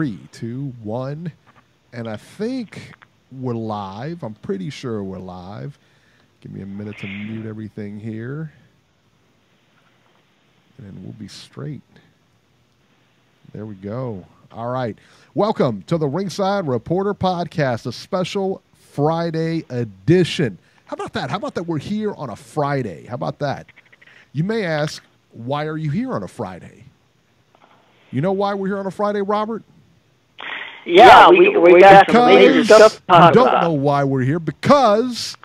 3, 2, 1. And I think we're live. I'm pretty sure we're live. Give me a minute to mute everything here. And then we'll be straight. There we go. All right. Welcome to the Ringside Reporter Podcast, a special Friday edition. How about that? How about that we're here on a Friday? How about that? You may ask, why are you here on a Friday? You know why we're here on a Friday, Robert? Yeah, we got some major stuff to talk you don't about. know why we're here because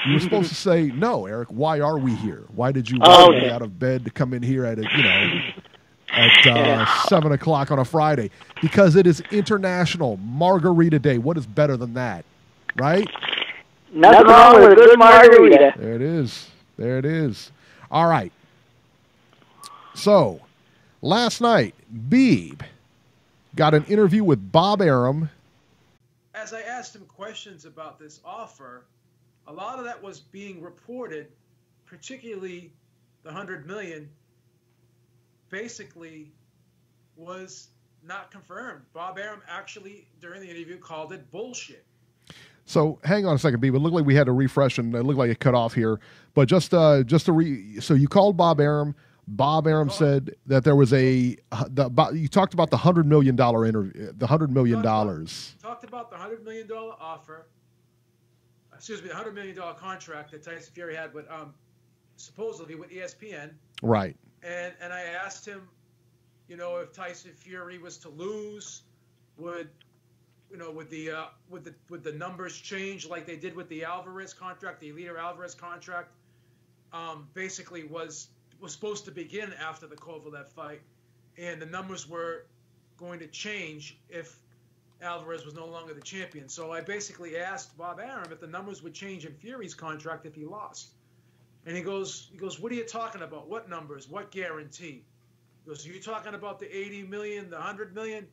you were supposed to say, no, Eric, why are we here? Why did you want me out of bed to come in here at, at 7 o'clock on a Friday? Because it is International Margarita Day. What is better than that, right? Nothing wrong with a good margarita. There it is. There it is. All right. So, last night, Beeb got an interview with Bob Arum. As I asked him questions about this offer, a lot of that was being reported, particularly the $100 million, basically was not confirmed. Bob Arum actually, during the interview, called it bullshit. So hang on a second, Beeb. It looked like we had to refresh, and it looked like it cut off here. But so you called Bob Arum. Bob Arum said that there was you talked about the $100 million interview, the $100 million. Talked about the $100 million offer. Excuse me, the $100 million contract that Tyson Fury had with supposedly with ESPN. Right. And I asked him, if Tyson Fury was to lose, would the numbers change like they did with the Alvarez contract, the Eliter Alvarez contract? Basically was supposed to begin after the Kovalev fight, and the numbers were going to change if Alvarez was no longer the champion. So I basically asked Bob Arum if the numbers would change in Fury's contract if he lost. And he goes, what are you talking about? What numbers? What guarantee? He goes, are you talking about the 80 million, the 100 million?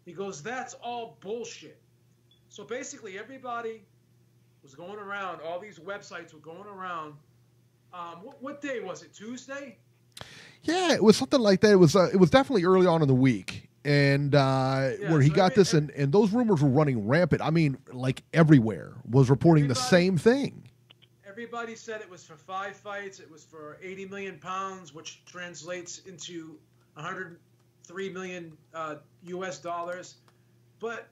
He goes, that's all bullshit. So basically everybody was going around, all these websites were going around. What day was it? Tuesday? Yeah, it was something like that. It was definitely early on in the week, and where he got this, and those rumors were running rampant. I mean, like everywhere was reporting the same thing. Everybody said it was for 5 fights. It was for 80 million pounds, which translates into 103 million US dollars. But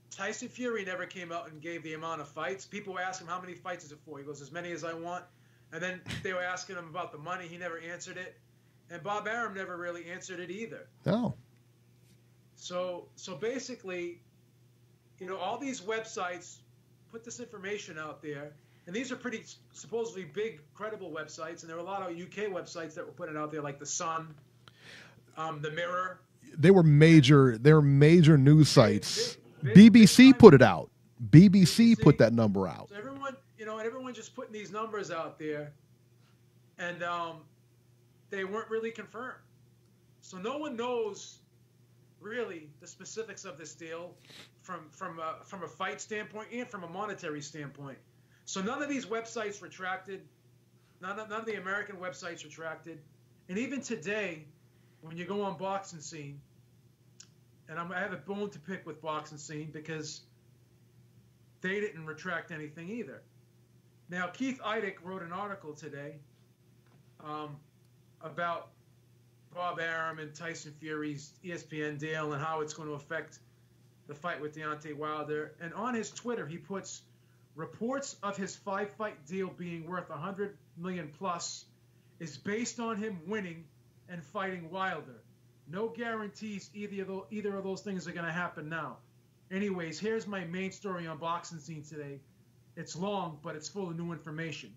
Tyson Fury never came out and gave the amount of fights. People were asking him, how many fights is it for? He goes, as many as I want. And then they were asking him about the money. He never answered it. And Bob Arum never really answered it either. No. So basically, all these websites put this information out there. And these are pretty supposedly big, credible websites. And there were a lot of UK websites that were putting it out there, like The Sun, The Mirror. They were major news sites. BBC put it out. BBC put that number out. So everyone just putting these numbers out there, and they weren't really confirmed. So no one knows really the specifics of this deal from a fight standpoint and from a monetary standpoint. So none of these websites retracted. None of the American websites retracted. And even today, when you go on Boxing Scene, and I have a bone to pick with Boxing Scene because they didn't retract anything either. Now, Keith Eidick wrote an article today about Bob Arum and Tyson Fury's ESPN deal and how it's going to affect the fight with Deontay Wilder. And on his Twitter, he puts reports of his 5-fight deal being worth $100 million plus is based on him winning and fighting Wilder. No guarantees either of those things are going to happen now. Anyways, here's my main story on Boxing Scene today. It's long, but it's full of new information.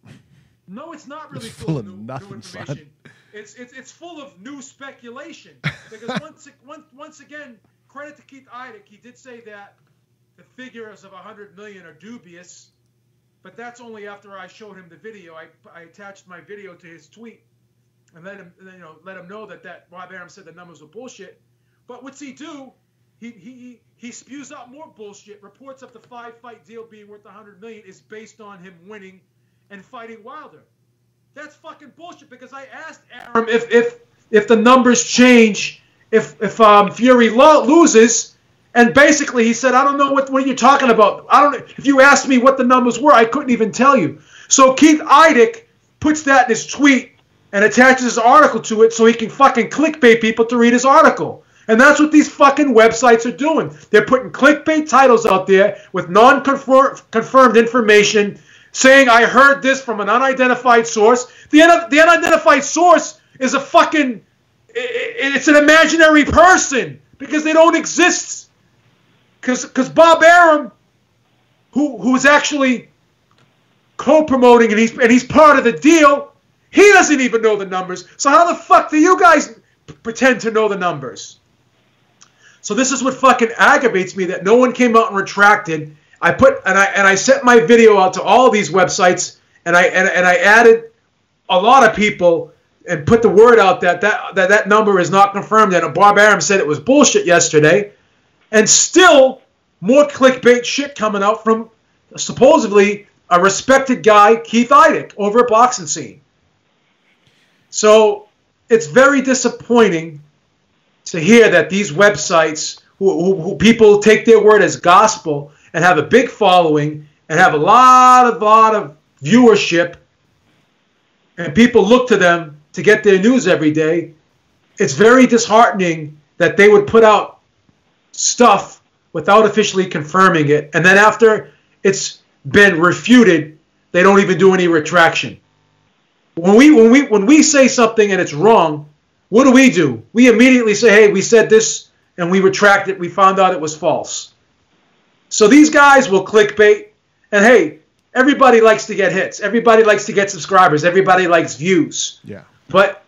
No, it's not really full of new information. It's full of new speculation. Because once again, credit to Keith Eidick. He did say that the figures of $100 million are dubious, but that's only after I showed him the video. I attached my video to his tweet and let him know that Bob Arum said the numbers were bullshit. But what's he do? He spews out more bullshit. Reports of the 5-fight deal being worth $100 million is based on him winning and fighting Wilder. That's fucking bullshit, because I asked Arum if the numbers change if Fury loses, And basically he said, I don't know what you're talking about. I don't. If you asked me what the numbers were, I couldn't even tell you. So Keith Eidick puts that in his tweet and attaches his article to it so he can fucking clickbait people to read his article. And that's what these fucking websites are doing. They're putting clickbait titles out there with non-confirmed information saying, I heard this from an unidentified source. The unidentified source is a fucking, it's an imaginary person because they don't exist. Because Bob Arum, who's actually co-promoting and he's part of the deal, he doesn't even know the numbers. So how the fuck do you guys pretend to know the numbers? So this is what fucking aggravates me, that no one came out and retracted. I sent my video out to all these websites, and I added a lot of people and put the word out that number is not confirmed. And Bob Arum said it was bullshit yesterday, and still more clickbait shit coming out from supposedly a respected guy, Keith Eidick, over at Boxing Scene. So it's very disappointing to hear that these websites, who people take their word as gospel and have a big following and have a lot of viewership, and people look to them to get their news every day. It's very disheartening that they would put out stuff without officially confirming it, and then after it's been refuted, they don't even do any retraction. When we say something and it's wrong, what do? We immediately say, hey, we said this, and we retract it. We found out it was false. So these guys will clickbait, and hey, everybody likes to get hits. Everybody likes to get subscribers. Everybody likes views. Yeah. But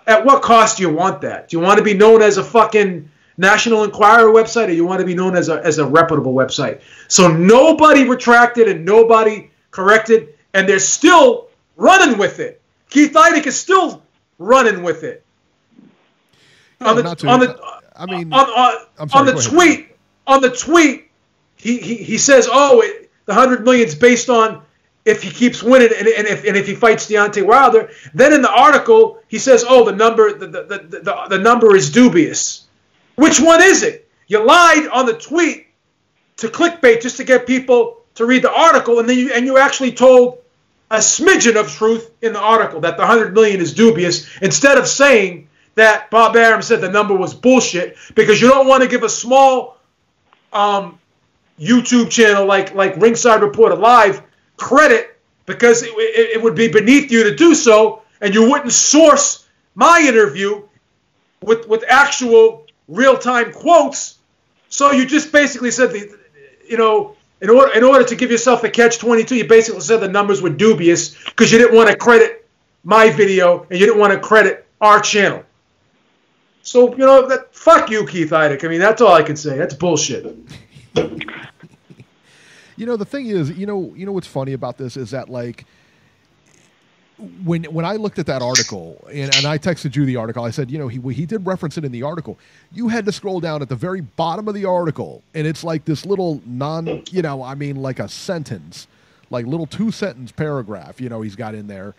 at what cost do you want that? Do you want to be known as a fucking National Enquirer website, or you want to be known as a reputable website? So nobody retracted and nobody corrected, and they're still running with it. Keith Eidick is still running with it. On the tweet, he says, the 100 million is based on if he keeps winning and if he fights Deontay Wilder. Then in the article he says, the number is dubious. Which one is it? You lied on the tweet to clickbait just to get people to read the article, and then you actually told a smidgen of truth in the article that the 100 million is dubious, instead of saying that Bob Arum said the number was bullshit, because you don't want to give a small YouTube channel like Ringside Reporter Live credit, because it would be beneath you to do so, and you wouldn't source my interview with actual real-time quotes. So you just basically said, in order to give yourself a catch-22, you basically said the numbers were dubious because you didn't want to credit my video and you didn't want to credit our channel. So, fuck you, Keith Eidick. I mean, that's all I can say. That's bullshit. The thing is, what's funny about this is that, like, when I looked at that article and I texted you the article, I said, he did reference it in the article. You had to scroll down at the very bottom of the article, and it's like this little like a sentence, like little 2-sentence paragraph, he's got in there.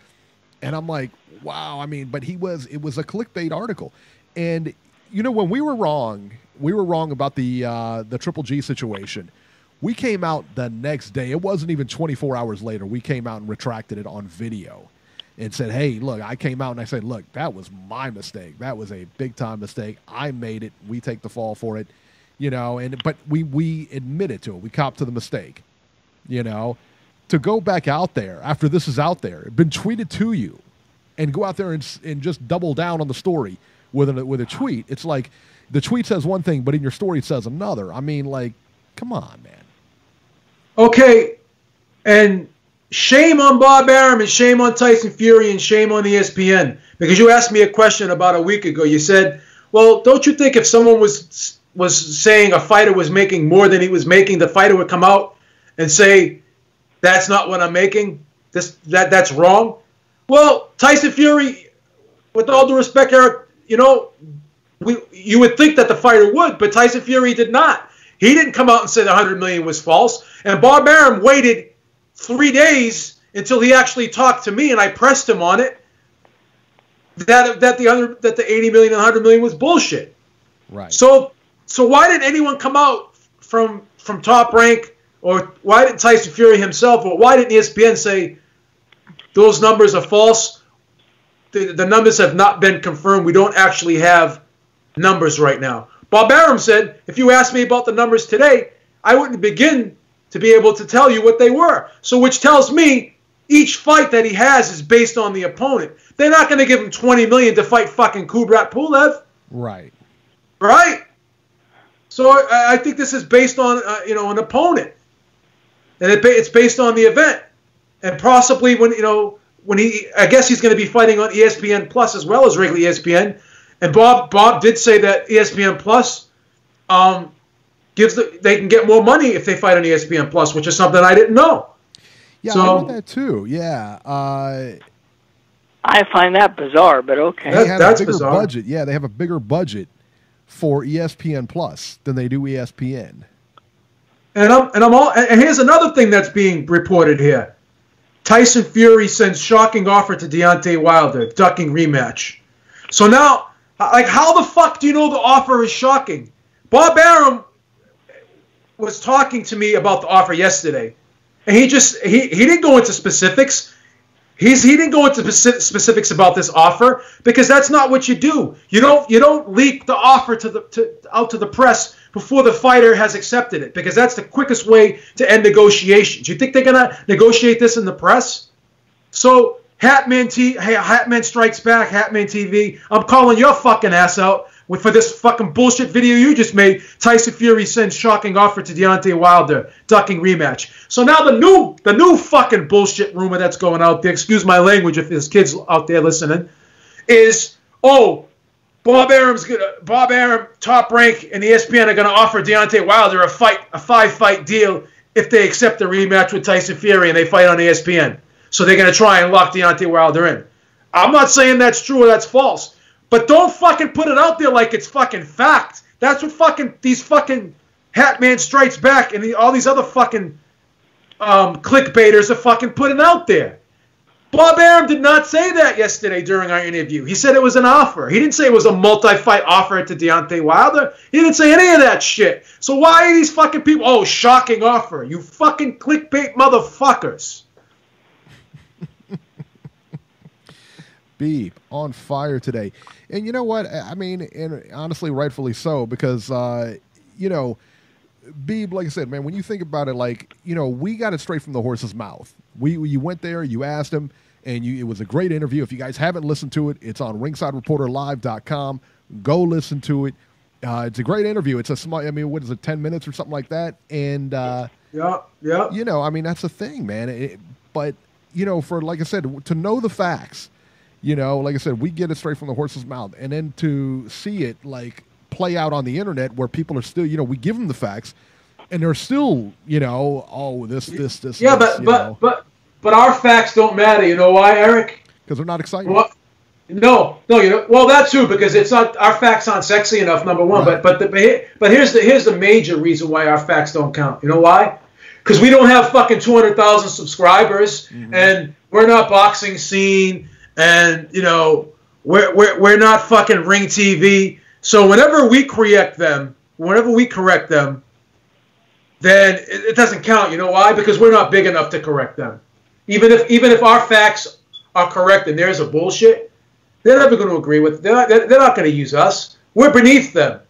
And I'm like, wow, but it was a clickbait article. And, when we were wrong about the Triple G situation. We came out the next day. It wasn't even 24 hours later. We came out and retracted it on video and said, hey, look, I came out and I said, look, that was my mistake. That was a big-time mistake. I made it. We take the fall for it, but we admitted to it. We copped to the mistake, To go back out there after this is out there, been tweeted to you, and go out there and just double down on the story with a tweet. It's like the tweet says one thing, but in your story it says another. Come on, man. Okay, and shame on Bob Arum and shame on Tyson Fury and shame on ESPN, because you asked me a question about a week ago. You said, well, don't you think if someone was saying a fighter was making more than he was making, the fighter would come out and say, that's not what I'm making, that's wrong? Well, Tyson Fury, with all due respect, Eric, you would think that the fighter would, but Tyson Fury did not. He didn't come out and say the 100 million was false. And Bob Arum waited 3 days until he actually talked to me, and I pressed him on it that the 80 million and 100 million was bullshit. Right. So why didn't anyone come out from Top Rank, or why didn't Tyson Fury himself, or why didn't ESPN say those numbers are false? The numbers have not been confirmed. We don't actually have numbers right now. Bob Arum said, if you asked me about the numbers today, I wouldn't begin to be able to tell you what they were. So which tells me each fight that he has is based on the opponent. They're not going to give him $20 million to fight fucking Kubrat Pulev. Right. Right? So I think this is based on, an opponent. And it's based on the event. And possibly I guess he's going to be fighting on ESPN Plus as well as regular ESPN. And Bob did say that ESPN Plus they can get more money if they fight on ESPN Plus, which is something I didn't know. Yeah, so, I heard that too. Yeah. I find that bizarre, but okay. That's bizarre. Budget. Yeah, they have a bigger budget for ESPN Plus than they do ESPN. And here's another thing that's being reported here. Tyson Fury sends shocking offer to Deontay Wilder, ducking rematch. So now, how the fuck do you know the offer is shocking? Bob Arum was talking to me about the offer yesterday, and he didn't go into specifics. He didn't go into specifics about this offer because that's not what you do. You don't leak the offer out to the press before the fighter has accepted it, because that's the quickest way to end negotiations. You think they're gonna negotiate this in the press? So Hatman Strikes Back, Hatman TV, I'm calling your fucking ass out for this fucking bullshit video you just made. Tyson Fury sends shocking offer to Deontay Wilder, ducking rematch. So now the new fucking bullshit rumor that's going out there, excuse my language if there's kids out there listening, is, Bob Arum, Top Rank, and ESPN are going to offer Deontay Wilder a 5-fight deal if they accept the rematch with Tyson Fury and they fight on ESPN. So they're going to try and lock Deontay Wilder in. I'm not saying that's true or that's false, but don't fucking put it out there like it's fucking fact. That's what these fucking Hatman Strikes Back and all these other fucking clickbaiters are fucking putting out there. Bob Arum did not say that yesterday during our interview. He said it was an offer. He didn't say it was a multi-fight offer to Deontay Wilder. He didn't say any of that shit. So why are these fucking people, shocking offer? You fucking clickbait motherfuckers. Beep on fire today. And you know what? I mean, and honestly, rightfully so, because, Beeb, like I said, man, when you think about it, we got it straight from the horse's mouth. You went there, you asked him, and it was a great interview. If you guys haven't listened to it, it's on ringsidereporterlive.com. Go listen to it. It's a great interview. It's a small, what is it, 10 minutes or something like that? And, yeah. That's the thing, man. But, like I said, to know the facts, like I said, we get it straight from the horse's mouth. And then to see it, play out on the internet where people are still, we give them the facts, and they're still, this. Yeah, but our facts don't matter. You know why, Eric? Because they're not exciting. Well, no. That too, because it's not, our facts aren't sexy enough. Number one, right. but here's the major reason why our facts don't count. You know why? Because we don't have fucking 200,000 subscribers, and we're not Boxing Scene, and we're not fucking Ring TV. So whenever we correct them, then it doesn't count. You know why? Because we're not big enough to correct them. Even if our facts are correct and theirs are bullshit, they're never going to agree with it. They're not going to use us. We're beneath them.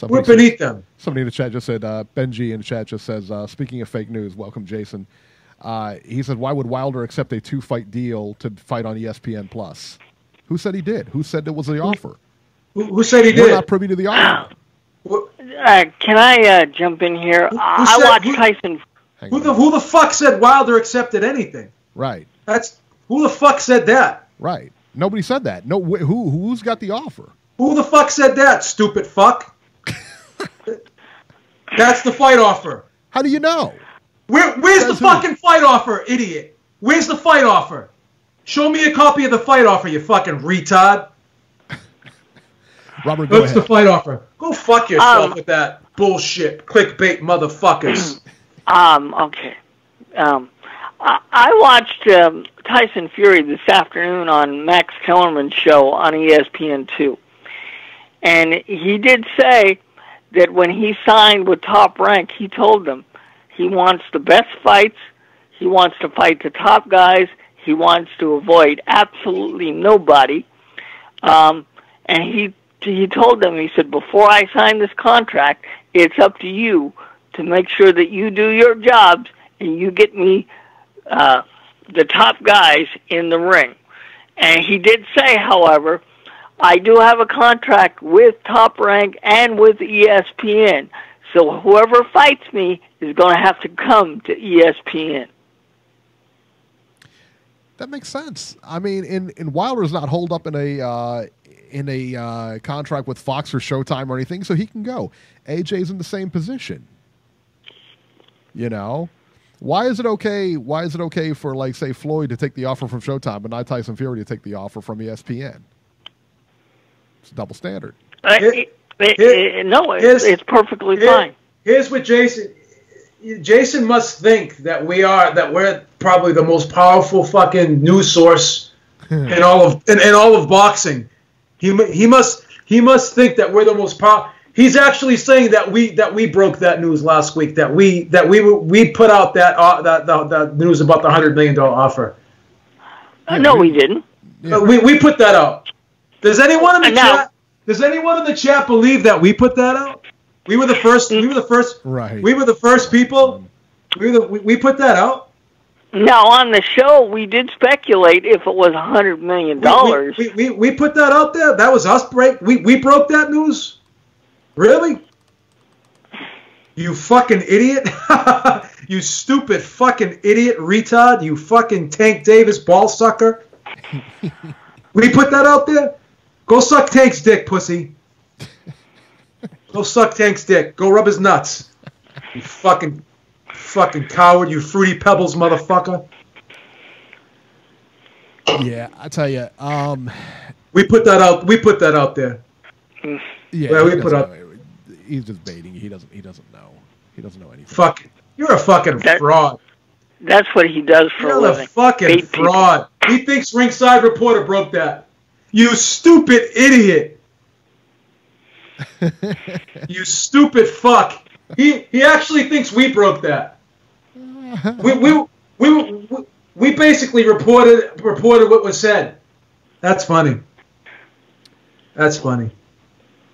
We're beneath them. Somebody in the chat just said, Benji in the chat just says, speaking of fake news, welcome, Jason. He said, why would Wilder accept a 2-fight deal to fight on ESPN Plus? Who said he did? Who said it was the offer? Who said he did? We're not privy to the offer. Can I jump in here? I watched Tyson. Who the fuck said Wilder accepted anything? Right. Who the fuck said that? Right. Nobody said that. No. Who's got the offer? Who the fuck said that? Stupid fuck. That's the fight offer. How do you know? Where's the fucking fight offer, idiot? Where's the fight offer? Show me a copy of the fight offer, you fucking retard. Robert, go ahead. What's the fight offer? Go fuck yourself with that bullshit, clickbait motherfuckers. Okay. I watched Tyson Fury this afternoon on Max Kellerman's show on ESPN2. And he did say that when he signed with Top Rank, he told them he wants the best fights, he wants to fight the top guys, he wants to avoid absolutely nobody. And he told them, he said, before I sign this contract, it's up to you to make sure that you do your jobs and you get me the top guys in the ring. And he did say, however, I do have a contract with Top Rank and with ESPN. So whoever fights me is going to have to come to ESPN. That makes sense. I mean, and Wilder's not holed up in a contract with Fox or Showtime or anything, so he can go. AJ's in the same position. You know, why is it okay? Why is it okay for, like, say, Floyd to take the offer from Showtime, but not Tyson Fury to take the offer from ESPN? It's a double standard. It's perfectly fine. Here's what Jason must think that we're probably the most powerful fucking news source in all of boxing. He must think that we're the most powerful. He's actually saying that we broke that news last week. That we put out that news about the $100 million offer. No, we didn't. We put that out. Does anyone in the chat? Does anyone in the chat believe that we put that out? We were the first. Right. We were the first people. We put that out. Now on the show, we did speculate if it was $100 million. We put that out there. That was us we broke that news. Really? You fucking idiot! You stupid fucking idiot retard! You fucking Tank Davis ball sucker! We put that out there. Go suck Tank's dick, pussy. Go suck Tank's dick. Go rub his nuts. You fucking coward. You Fruity Pebbles motherfucker. Yeah, I tell you. We put that out. We put that out there. Yeah, we put out. He's just baiting. He doesn't know. He doesn't know anything. Fuck. You're a fucking fraud. That's what he does for a living. You're a fucking fraud. He thinks Ringside Reporter broke that. You stupid idiot. You stupid fuck. He actually thinks we broke that. We basically reported what was said. That's funny. That's funny.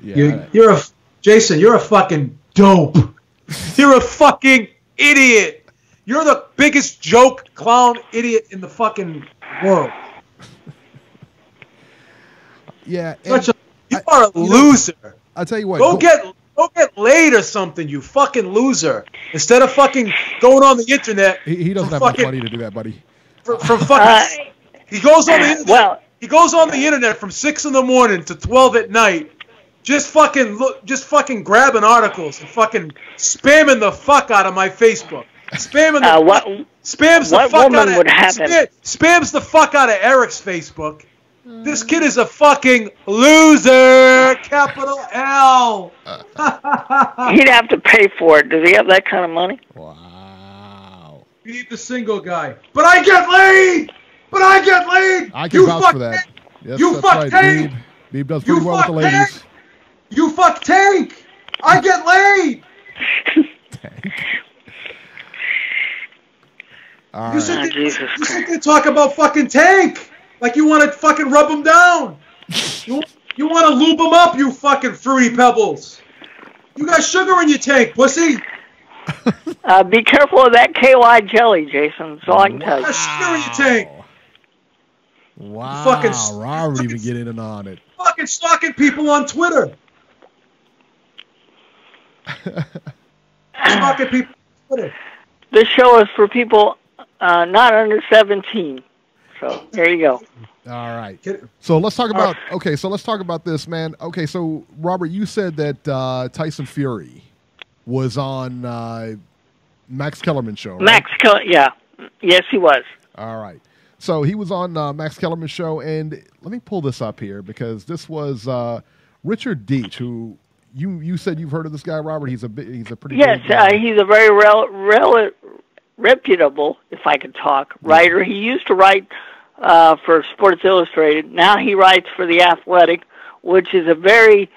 Yeah. Jason, you're a fucking dope. You're a fucking idiot. You're the biggest joke clown idiot in the fucking world. Yeah. You are a loser. I'll tell you what. Go get laid or something, you fucking loser. Instead of fucking going on the internet. He doesn't have enough money to do that, buddy. From fucking. He goes on the internet. He goes on the internet from 6 in the morning to 12 at night. Just fucking grabbing articles and fucking spamming the fuck out of my Facebook. Spams the fuck out of Eric's Facebook. This kid is a fucking loser. Capital L. He'd have to pay for it. Does he have that kind of money? Wow. You need the single guy. But I get laid. I can vouch for that. Yes, you fuck Tank. Beeb does pretty well with the ladies. Tank. You fuck Tank. I get laid. Tank. You sit there talk about fucking Tank like you want to fucking rub him down. You want to lube him up, you fucking Fruity Pebbles. You got sugar in your tank, pussy. Be careful of that KY jelly, Jason. That's all I can tell you. You got sugar in your tank. Wow. Robert even getting in on it. Fucking stalking people on Twitter. Stalking people on Twitter. This show is for people not under 17. So there you go. All right. So let's talk about let's talk about this, man. Okay, so Robert, you said that Tyson Fury was on Max Kellerman's show, right? Yeah. Yes, he was. All right. So he was on Max Kellerman's show, and let me pull this up here because this was Richard Deitch, who you said you've heard of this guy, Robert. He's a pretty yes. He's a very reputable, if I could talk, writer. He used to write for Sports Illustrated. Now he writes for The Athletic, which is a very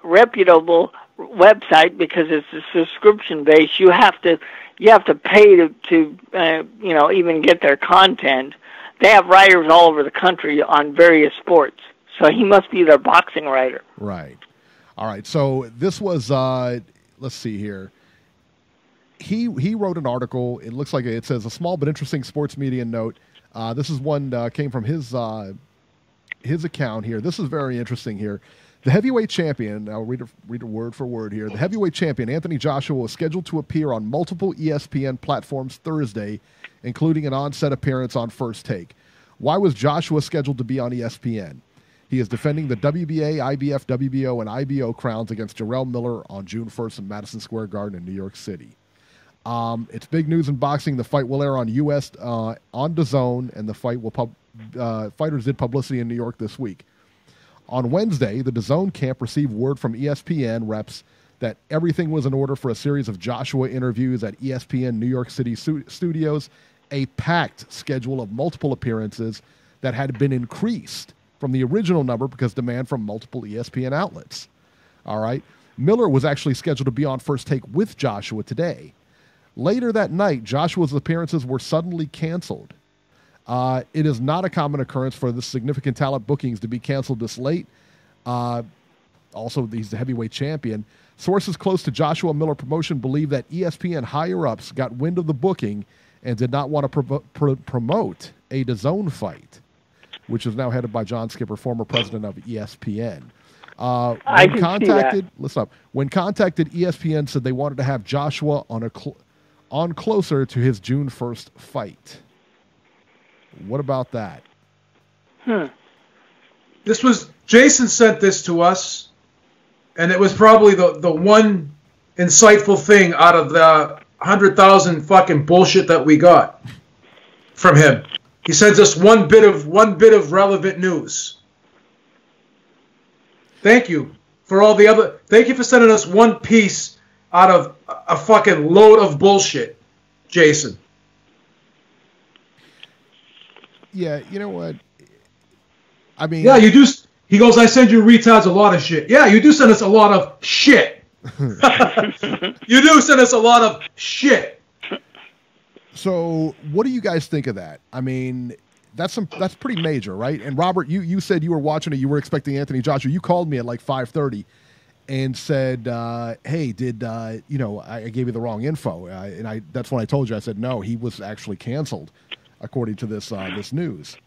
reputable website, because it's a subscription base, you have to pay to even get their content. They have writers all over the country on various sports, so he must be their boxing writer. Right. All right. So this was let's see here. He wrote an article. It looks like it says a small but interesting sports media note. This is one came from his account here. This is very interesting here. The heavyweight champion, I'll read it word for word here. The heavyweight champion, Anthony Joshua, was scheduled to appear on multiple ESPN platforms Thursday, including an on-set appearance on First Take. Why was Joshua scheduled to be on ESPN? He is defending the WBA, IBF, WBO, and IBO crowns against Jarrell Miller on June 1st in Madison Square Garden in New York City. It's big news in boxing. The fight will air on US on DAZN, and the fight will fighters did publicity in New York this week. On Wednesday, the DAZN camp received word from ESPN reps that everything was in order for a series of Joshua interviews at ESPN New York City studios, a packed schedule of multiple appearances that had been increased from the original number because demand from multiple ESPN outlets. All right. Miller was actually scheduled to be on First Take with Joshua today. Later that night, Joshua's appearances were suddenly canceled. It is not a common occurrence for the significant talent bookings to be canceled this late. Also, he's the heavyweight champion. Sources close to Joshua Miller promotion believe that ESPN higher-ups got wind of the booking and did not want to promote a DAZN fight, which is now headed by John Skipper, former president of ESPN. When contacted, ESPN said they wanted to have Joshua on closer to his June 1st fight. What about that? This was Jason sent this to us, and it was probably the one insightful thing out of the 100,000 fucking bullshit that we got from him. He sends us one bit of relevant news. Thank you for all the other. Thank you for sending us one piece out of a fucking load of bullshit, Jason. Yeah, you know what? I mean... Yeah, you do... He goes, I send you retards a lot of shit. Yeah, you do send us a lot of shit. You do send us a lot of shit. So, what do you guys think of that? I mean, that's pretty major, right? And Robert, you said you were watching it, you were expecting Anthony Joshua. You called me at like 5:30 and said, hey, did, I gave you the wrong info. And that's when I told you, I said, no, he was actually canceled, according to this news.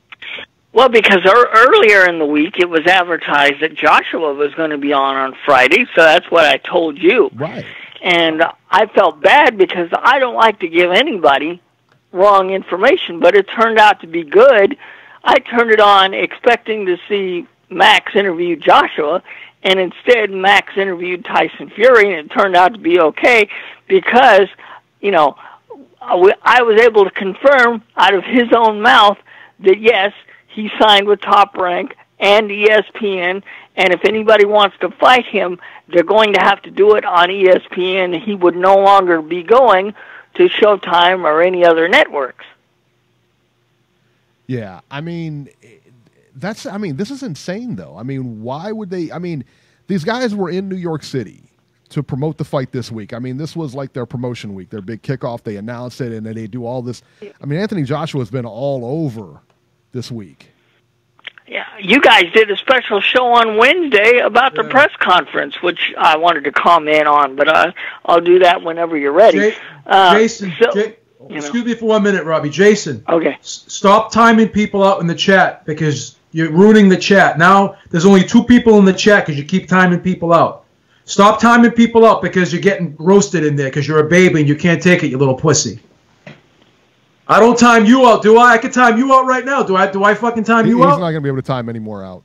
Well, because earlier in the week it was advertised that Joshua was going to be on Friday, so that's what I told you. Right. And I felt bad because I don't like to give anybody wrong information, but it turned out to be good. I turned it on expecting to see Max interview Joshua, and instead Max interviewed Tyson Fury, and it turned out to be okay because, I was able to confirm out of his own mouth that, yes, he signed with Top Rank and ESPN, and if anybody wants to fight him, they're going to have to do it on ESPN. He would no longer be going to Showtime or any other networks. Yeah, I mean, this is insane, though. I mean, why would they? I mean, these guys were in New York City to promote the fight this week. I mean, this was like their promotion week, their big kickoff. They announced it, and then they do all this. I mean, Anthony Joshua has been all over this week. Yeah, you guys did a special show on Wednesday about the press conference, which I wanted to comment on, but I'll do that whenever you're ready. Jason, excuse me for 1 minute, Robbie. Jason, okay. Stop timing people out in the chat because you're ruining the chat. Now there's only 2 people in the chat because you keep timing people out. Stop timing people out because you're getting roasted in there because you're a baby and you can't take it, you little pussy. I don't time you out, do I? I can time you out right now. Do I fucking time you out? He's not going to be able to time any more out.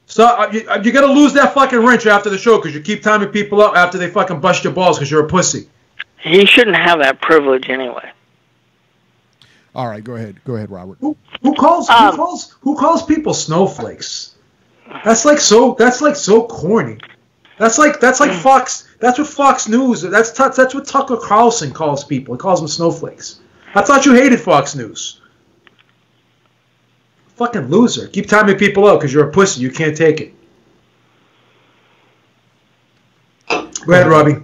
So you're going to lose that fucking wrench after the show because you keep timing people out after they fucking bust your balls because you're a pussy. He shouldn't have that privilege anyway. All right, go ahead, Robert. Who calls people snowflakes? That's like so corny. That's like Fox. That's what Fox News. That's what Tucker Carlson calls people. He calls them snowflakes. I thought you hated Fox News. Fucking loser. Keep timing people out because you're a pussy. You can't take it. Go ahead, Robbie.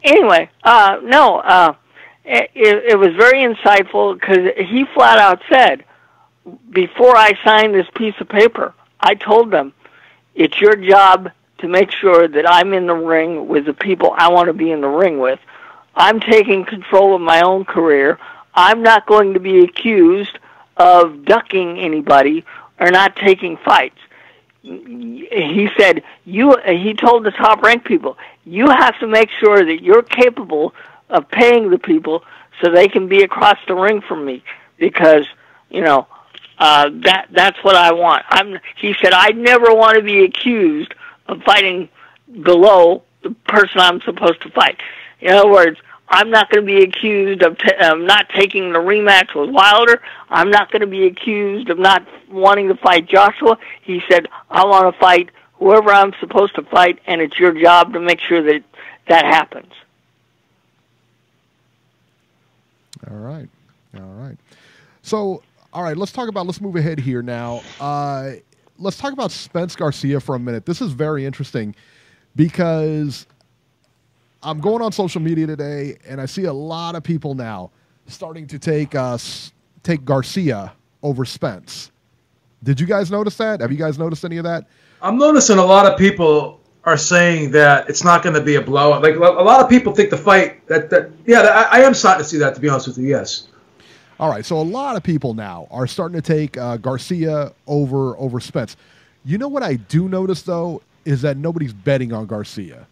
Anyway, no, it was very insightful because he flat out said, before I signed this piece of paper, I told them, it's your job to make sure that I'm in the ring with the people I want to be in the ring with. I'm taking control of my own career. I'm not going to be accused of ducking anybody or not taking fights. He said, he told the top-ranked people, you have to make sure that you're capable of paying the people so they can be across the ring from me because, that's what I want. He said, I never want to be accused of fighting below the person I'm supposed to fight. In other words, I'm not going to be accused of not taking the rematch with Wilder. I'm not going to be accused of not wanting to fight Joshua. He said, I want to fight whoever I'm supposed to fight, and it's your job to make sure that that happens. All right. So, all right, let's move ahead here now. Let's talk about Spence Garcia for a minute. This is very interesting because I'm going on social media today, and I see a lot of people now starting to take Garcia over Spence. Did you guys notice that? Have you guys noticed any of that? I'm noticing a lot of people are saying that it's not going to be a blowout. Like a lot of people think the fight I am starting to see that, to be honest with you. Yes. All right, so a lot of people now are starting to take Garcia over Spence. You know what I do notice though is that nobody's betting on Garcia.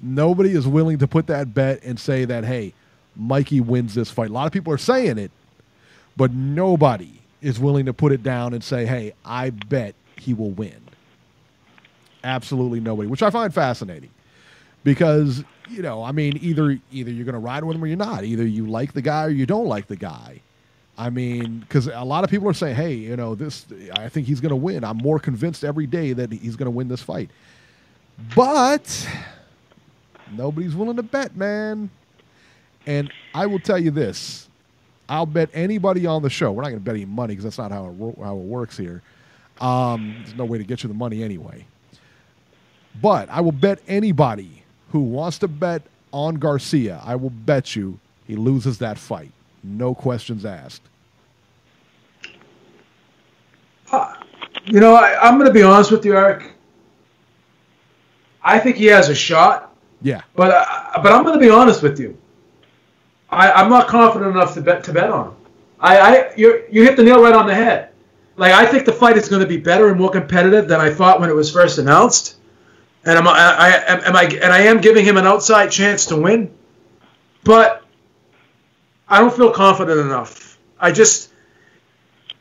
Nobody is willing to put that bet and say that, hey, Mikey wins this fight. A lot of people are saying it, but nobody is willing to put it down and say, hey, I bet he will win. Absolutely nobody, which I find fascinating because, either you're going to ride with him or you're not. Either you like the guy or you don't like the guy. Because a lot of people are saying, hey, I think he's going to win. I'm more convinced every day that he's going to win this fight. But nobody's willing to bet, man. And I will tell you this. I'll bet anybody on the show. We're not going to bet any money because that's not how it works here. There's no way to get you the money anyway. But I will bet anybody who wants to bet on Garcia, I will bet you he loses that fight. No questions asked. I'm going to be honest with you, Eric. I think he has a shot. Yeah. But I'm going to be honest with you. I'm not confident enough to bet on him. You hit the nail right on the head. Like, I think the fight is going to be better and more competitive than I thought when it was first announced. And I am giving him an outside chance to win. But I don't feel confident enough. I just,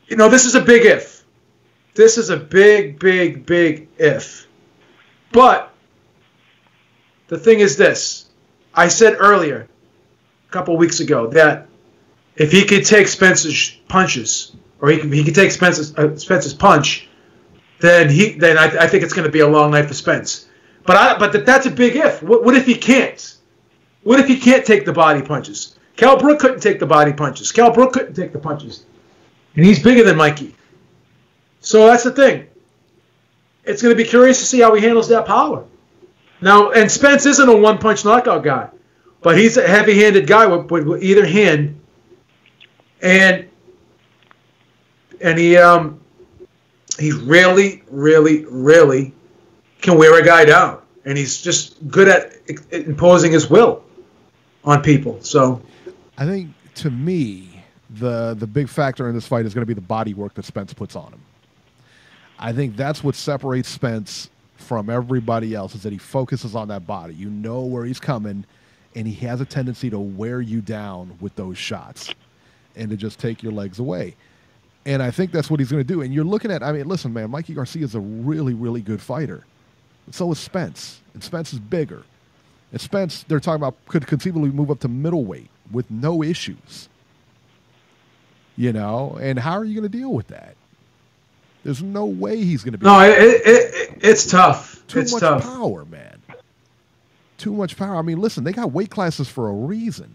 this is a big if. This is a big, big, big if. But the thing is this. I said earlier, a couple of weeks ago, that if he could take Spence's punches, or he could take Spence's punch, then I think it's going to be a long night for Spence. But that's a big if. What if he can't? What if he can't take the body punches? Cal Brook couldn't take the body punches. Cal Brook couldn't take the punches. And he's bigger than Mikey. So that's the thing. It's going to be curious to see how he handles that power. Now, and Spence isn't a one-punch knockout guy, but he's a heavy-handed guy with either hand. And he really, really, really can wear a guy down. And he's just good at imposing his will on people. So I think, to me, the big factor in this fight is going to be the body work that Spence puts on him. I think that's what separates Spence from everybody else, is that he focuses on that body. You know where he's coming, and he has a tendency to wear you down with those shots and to just take your legs away. And I think that's what he's going to do. And you're looking at, listen, man, Mikey Garcia is a really, really good fighter. But so is Spence. And Spence is bigger. And Spence, they're talking about, could conceivably move up to middleweight with no issues. And how are you going to deal with that? There's no way he's going to be. No, it's tough. Too much power, man. Too much power. Listen, they got weight classes for a reason.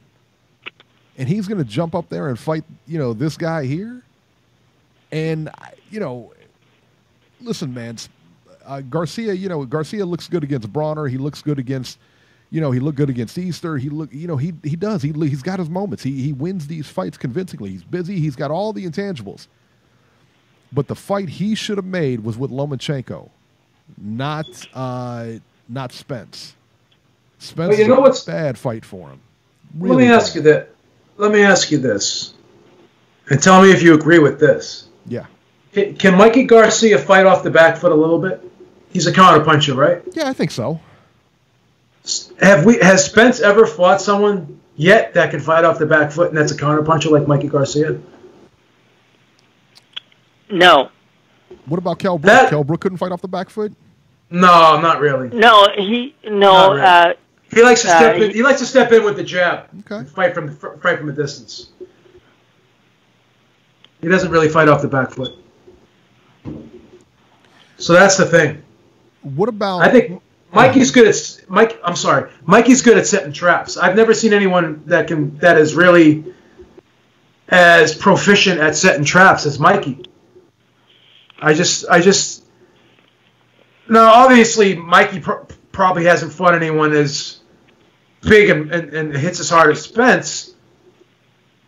And he's going to jump up there and fight, this guy here. And, listen, man, Garcia, Garcia looks good against Bronner. He looks good against, he looked good against Easter. He does. He's got his moments. He wins these fights convincingly. He's busy. He's got all the intangibles. But the fight he should have made was with Lomachenko, not Spence. Spence is a bad fight for him. Really Let me ask you this, and tell me if you agree with this. Yeah. Can Mikey Garcia fight off the back foot a little bit? He's a counterpuncher, right? Yeah, I think so. Has Spence ever fought someone yet that can fight off the back foot and that's a counterpuncher like Mikey Garcia? No. What about Kell Brook? Kell Brook couldn't fight off the back foot? No, not really. No, he likes to step in. He likes to step in with the jab. Okay. Fight from a distance. He doesn't really fight off the back foot. So that's the thing. What about? I think Mikey's good at Mikey's good at setting traps. I've never seen anyone that is really as proficient at setting traps as Mikey. Now, obviously, Mikey probably hasn't fought anyone as big and hits as hard as Spence,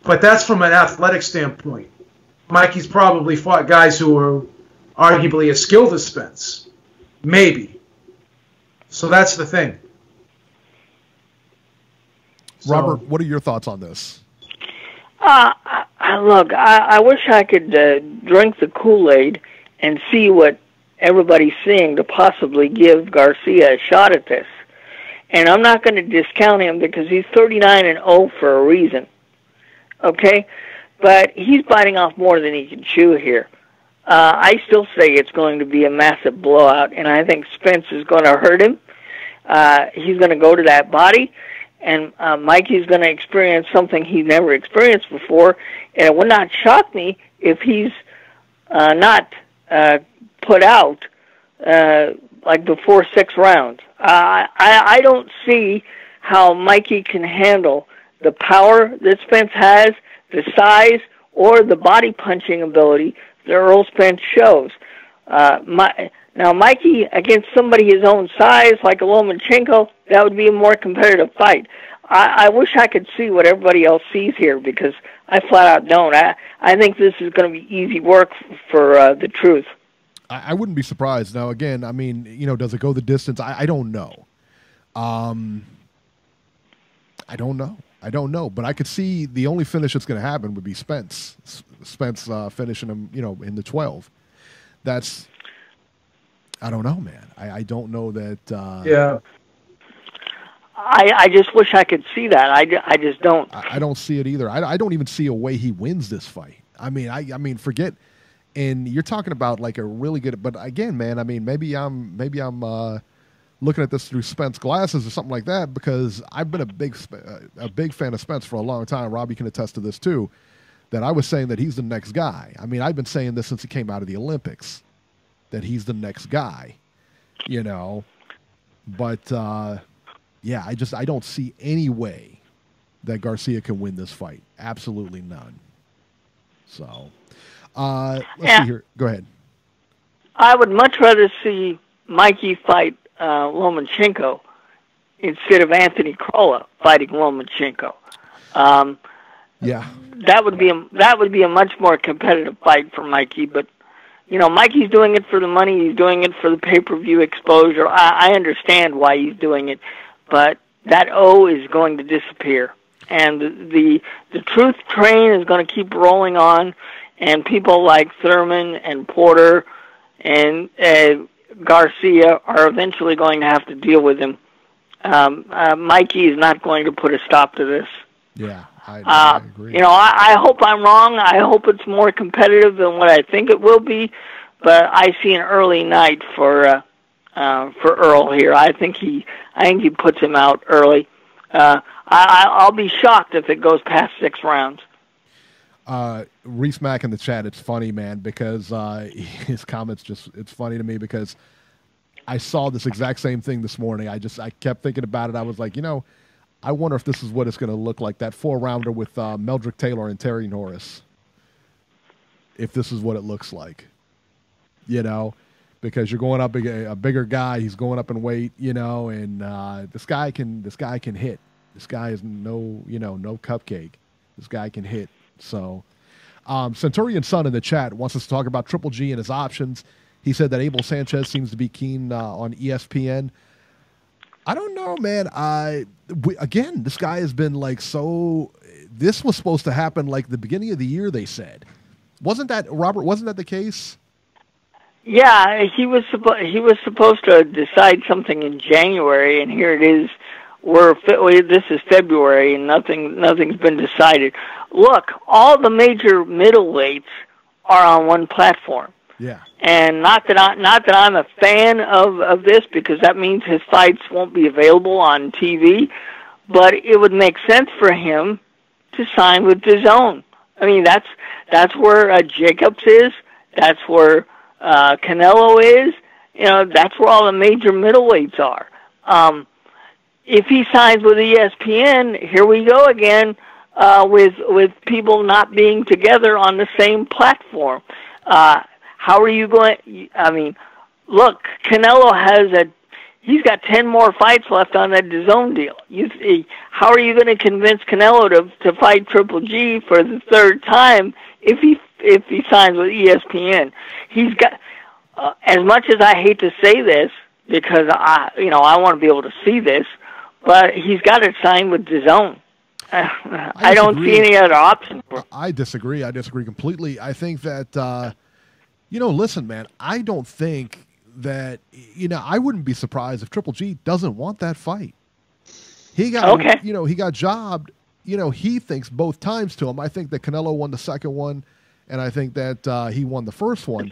but that's from an athletic standpoint. Mikey's probably fought guys who are arguably as skilled as Spence. Maybe. So that's the thing. Robert, what are your thoughts on this? Look, I wish I could drink the Kool-Aid and see what everybody's seeing to possibly give Garcia a shot at this. And I'm not going to discount him because he's 39-0 for a reason. Okay? But he's biting off more than he can chew here. I still say it's going to be a massive blowout, and I think Spence is going to hurt him. He's going to go to that body, and Mikey's going to experience something he's never experienced before, and it would not shock me if he's not put out like before 6 rounds. I don't see how Mikey can handle the power that Spence has, the size, or the body punching ability that Earl Spence shows. Now, Mikey against somebody his own size, like a Lomachenko, that would be a more competitive fight. I wish I could see what everybody else sees here because I flat out don't. I think this is going to be easy work for the Truth. I wouldn't be surprised. Now, again, I mean, does it go the distance? I don't know. I don't know. But I could see the only finish that's going to happen would be Spence finishing him, in the 12. That's, I don't know, man. I don't know that. Yeah. I just wish I could see that. I just don't. I don't see it either. I don't even see a way he wins this fight. I mean, forget. And you're talking about like a really good, but again, man, I mean, maybe I'm looking at this through Spence glasses or something like that because I've been a big fan of Spence for a long time. Robbie can attest to this too, that I was saying that he's the next guy. I mean, I've been saying this since he came out of the Olympics, that he's the next guy, but yeah, I don't see any way that Garcia can win this fight. Absolutely none. So, let's see here. Go ahead. I would much rather see Mikey fight Lomachenko instead of Anthony Crolla fighting Lomachenko. Yeah, that would be a much more competitive fight for Mikey. But Mikey's doing it for the money. He's doing it for the pay-per-view exposure. I understand why he's doing it, but that O is going to disappear, and the Truth train is going to keep rolling on. And people like Thurman and Porter and Garcia are eventually going to have to deal with him. Mikey is not going to put a stop to this. Yeah, I agree. I hope I'm wrong. I hope it's more competitive than what I think it will be. But I see an early night for Earl here. I think he puts him out early. I'll be shocked if it goes past 6 rounds. Reese Mack in the chat, it's funny, man, because his comments it's funny to me because I saw this exact same thing this morning. I kept thinking about it. I was like, I wonder if this is what it's going to look like, that 4-rounder with Meldrick Taylor and Terry Norris. If this is what it looks like, because you're going up a bigger guy. He's going up in weight, and this guy can hit. This guy is no cupcake. This guy can hit. So, Centurion Son in the chat wants us to talk about Triple G and his options. He said that Abel Sanchez seems to be keen on ESPN. I don't know, man. Again, this guy has been like so. This was supposed to happen like the beginning of the year. They said, wasn't that Robert? Wasn't that the case? Yeah, he was supposed to decide something in January, and here it is. This is February, and nothing's been decided. Look, all the major middleweights are on one platform. Yeah. And not that I'm a fan of this, because that means his fights won't be available on TV, but it would make sense for him to sign with DAZN. I mean, that's where Jacobs is. That's where Canelo is. That's where all the major middleweights are. If he signs with ESPN, here we go again with people not being together on the same platform. How are you going? I mean, look, Canelo he's got 10 more fights left on that DAZN deal. How are you going to convince Canelo to fight Triple G for the third time if he signs with ESPN? He's got, as much as I hate to say this, because I want to be able to see this, but he's got to sign with DAZN. I don't see any other option for him. I disagree. I disagree completely. I think that, listen, man, I don't think that, I wouldn't be surprised if Triple G doesn't want that fight. He got, he got jobbed, he thinks both times to him. I think that Canelo won the second one, and I think that he won the first one.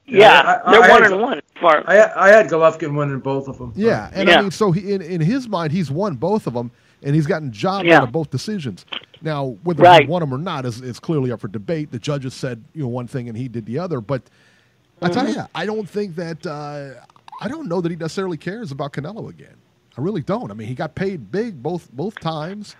Yeah, they're 1-1. I had Golovkin winning both of them. Yeah, and I mean, so in his mind, he's won both of them, and he's gotten jobbed out of both decisions. Now, whether he won them or not is clearly up for debate. The judges said one thing and he did the other. But I tell you, I don't think that I don't know that he necessarily cares about Canelo again. I really don't. I mean, he got paid big both times.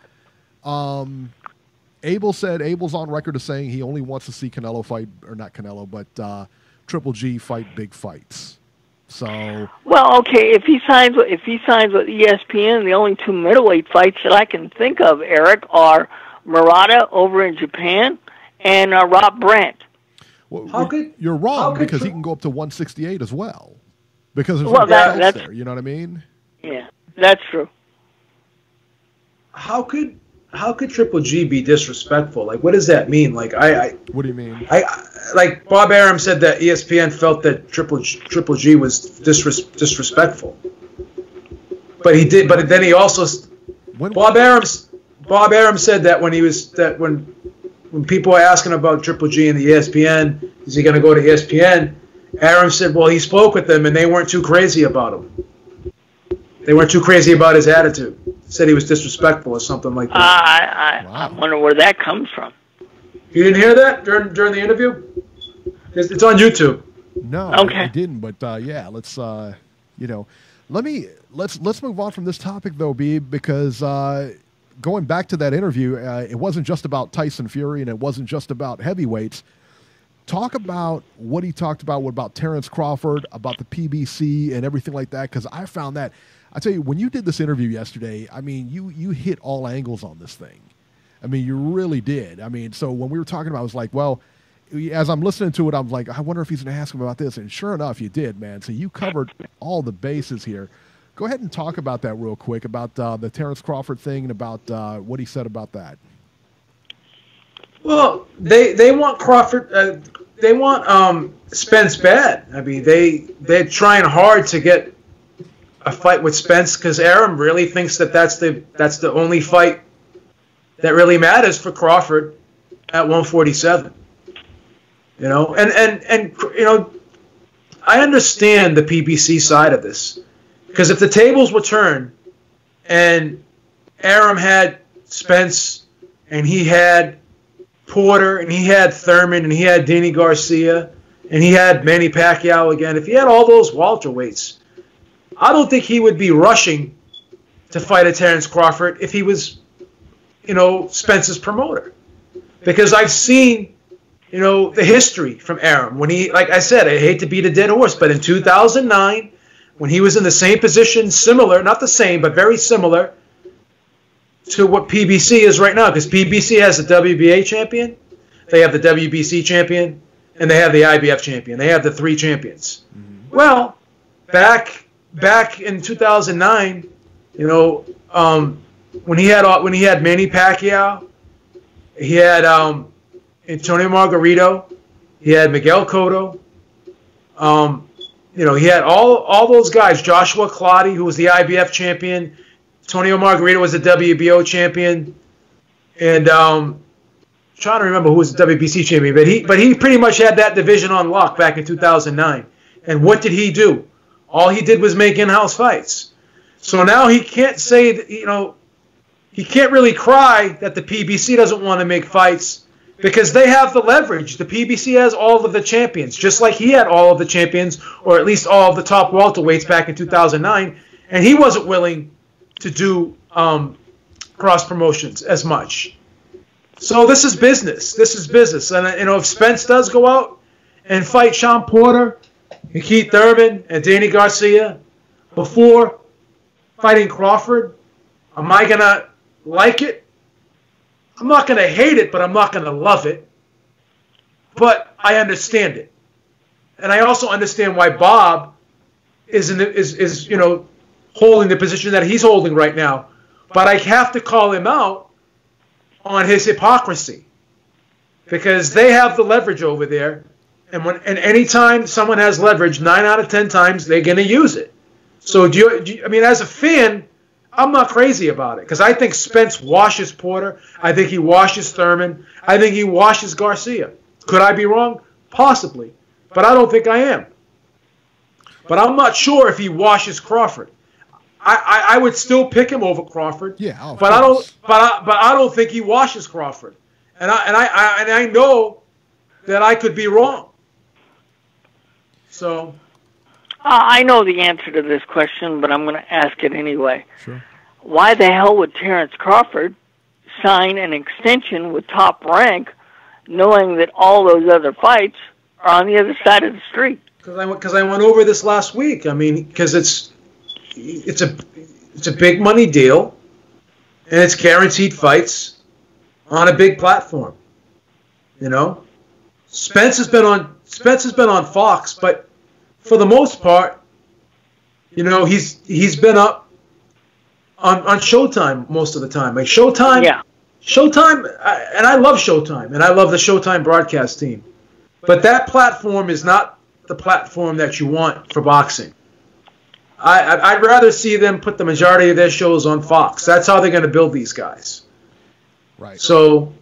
Abel's on record as saying he only wants to see Canelo fight, or not Canelo, but Triple G fight big fights. So well, okay. If he signs with ESPN, the only two middleweight fights that I can think of, Eric, are Murata over in Japan and Rob Brandt. Well, you're wrong, because he can go up to 168 as well. Because there's that's there. You know what I mean? Yeah, that's true. How could Triple G be disrespectful? Like, what does that mean? Like, what do you mean? Like Bob Arum said that ESPN felt that Triple G was disrespectful, but he did. But then he also Bob Arum said that when people were asking about Triple G and the ESPN, is he going to go to ESPN? Arum said, well, he spoke with them and they weren't too crazy about him. They weren't too crazy about his attitude. Said he was disrespectful or something like that. I wonder where that comes from. You didn't hear that during the interview? It's on YouTube. No, okay. I didn't. But yeah, let's let's move on from this topic though, B, because going back to that interview, it wasn't just about Tyson Fury and it wasn't just about heavyweights. Talk about what he talked about. What about Terrence Crawford, about the PBC and everything like that? Because I found that. I tell you, when you did this interview yesterday, I mean, you hit all angles on this thing. I mean, you really did. I mean, so when we were talking about it, I was like, well, as I'm listening to it, I'm like, I wonder if he's going to ask him about this. And sure enough, you did, man. So you covered all the bases here. Go ahead and talk about that real quick, about the Terrence Crawford thing and about what he said about that. Well, they want Crawford. They want Spence bad. I mean, they're trying hard to get a fight with Spence because Arum really thinks that that's the only fight that really matters for Crawford at 147. You know, and you know, I understand the PBC side of this, because if the tables were turned and Arum had Spence and he had Porter and he had Thurman and he had Danny Garcia and he had Manny Pacquiao again, if he had all those welterweights, I don't think he would be rushing to fight a Terrence Crawford if he was, you know, Spence's promoter. Because I've seen the history from Arum. When he, like I said, I hate to beat a dead horse, but in 2009, when he was in the same position, similar, not the same, but very similar to what PBC is right now, because PBC has the WBA champion, they have the WBC champion, and they have the IBF champion. They have the 3 champions. Mm-hmm. Well, back in 2009, when he had Manny Pacquiao, he had Antonio Margarito, he had Miguel Cotto, he had all those guys. Joshua Clottey, who was the IBF champion, Antonio Margarito was the WBO champion, and trying to remember who was the WBC champion, but he pretty much had that division on lock back in 2009. And what did he do? All he did was make in-house fights. So now he can't say that, he can't really cry that the PBC doesn't want to make fights, because they have the leverage. The PBC has all of the champions, just like he had all of the champions, or at least all of the top welterweights back in 2009, and he wasn't willing to do cross promotions as much. So this is business. This is business. And if Spence does go out and fight Sean Porter and Keith Thurman and Danny Garcia before fighting Crawford, am I gonna like it? I'm not going to hate it, but I'm not going to love it. But I understand it. And I also understand why Bob is holding the position that he's holding right now. But I have to call him out on his hypocrisy, because they have the leverage over there. And anytime someone has leverage, 9 out of 10 times they're going to use it. So as a fan, I'm not crazy about it, because I think Spence washes Porter. I think he washes Thurman. I think he washes Garcia. Could I be wrong? Possibly. But I don't think I am. But I'm not sure if he washes Crawford. I would still pick him over Crawford. Yeah, but I don't. But I don't think he washes Crawford. And I know that I could be wrong. So. I know the answer to this question, but I'm going to ask it anyway. Sure. Why the hell would Terrence Crawford sign an extension with Top Rank, knowing that all those other fights are on the other side of the street? Because I went over this last week. I mean, because it's a big money deal, and it's guaranteed fights on a big platform. Spence has been on Fox, but for the most part, he's been up on Showtime most of the time. Like Showtime, yeah. Showtime, and I love Showtime, and I love the Showtime broadcast team. But that platform is not the platform that you want for boxing. I'd rather see them put the majority of their shows on Fox. That's how they're going to build these guys. Right. So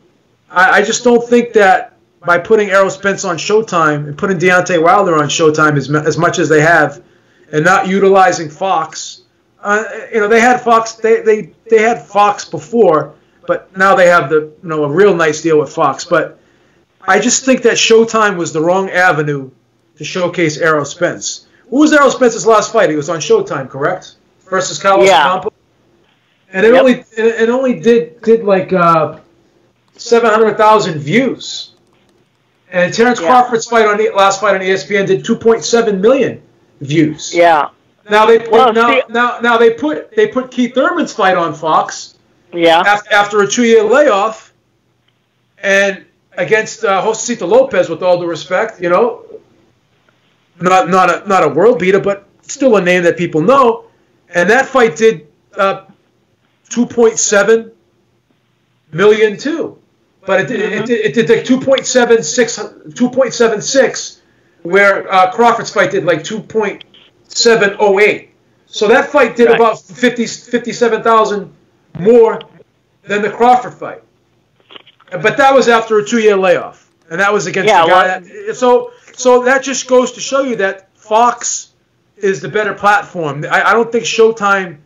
I just don't think that by putting Errol Spence on Showtime and putting Deontay Wilder on Showtime as much as they have, and not utilizing Fox. They had Fox. They had Fox before, but now they have a real nice deal with Fox. But I just think that Showtime was the wrong avenue to showcase Errol Spence. Who was Errol Spence's last fight? He was on Showtime, correct? Versus Carlos Ocampo. And it only did like 700,000 views. And Terrence Crawford's last fight on ESPN did 2.7 million views. Yeah. Now they put Keith Thurman's fight on Fox. Yeah. After a 2-year layoff, and against Josecito Lopez, with all due respect, not a world beater, but still a name that people know. And that fight did 2.7 million too. But it did like 2.76, where Crawford's fight did like 2.708. So that fight did about 57,000 more than the Crawford fight. But that was after a 2-year layoff, and that was against the guy. So that just goes to show you that Fox is the better platform. I don't think Showtime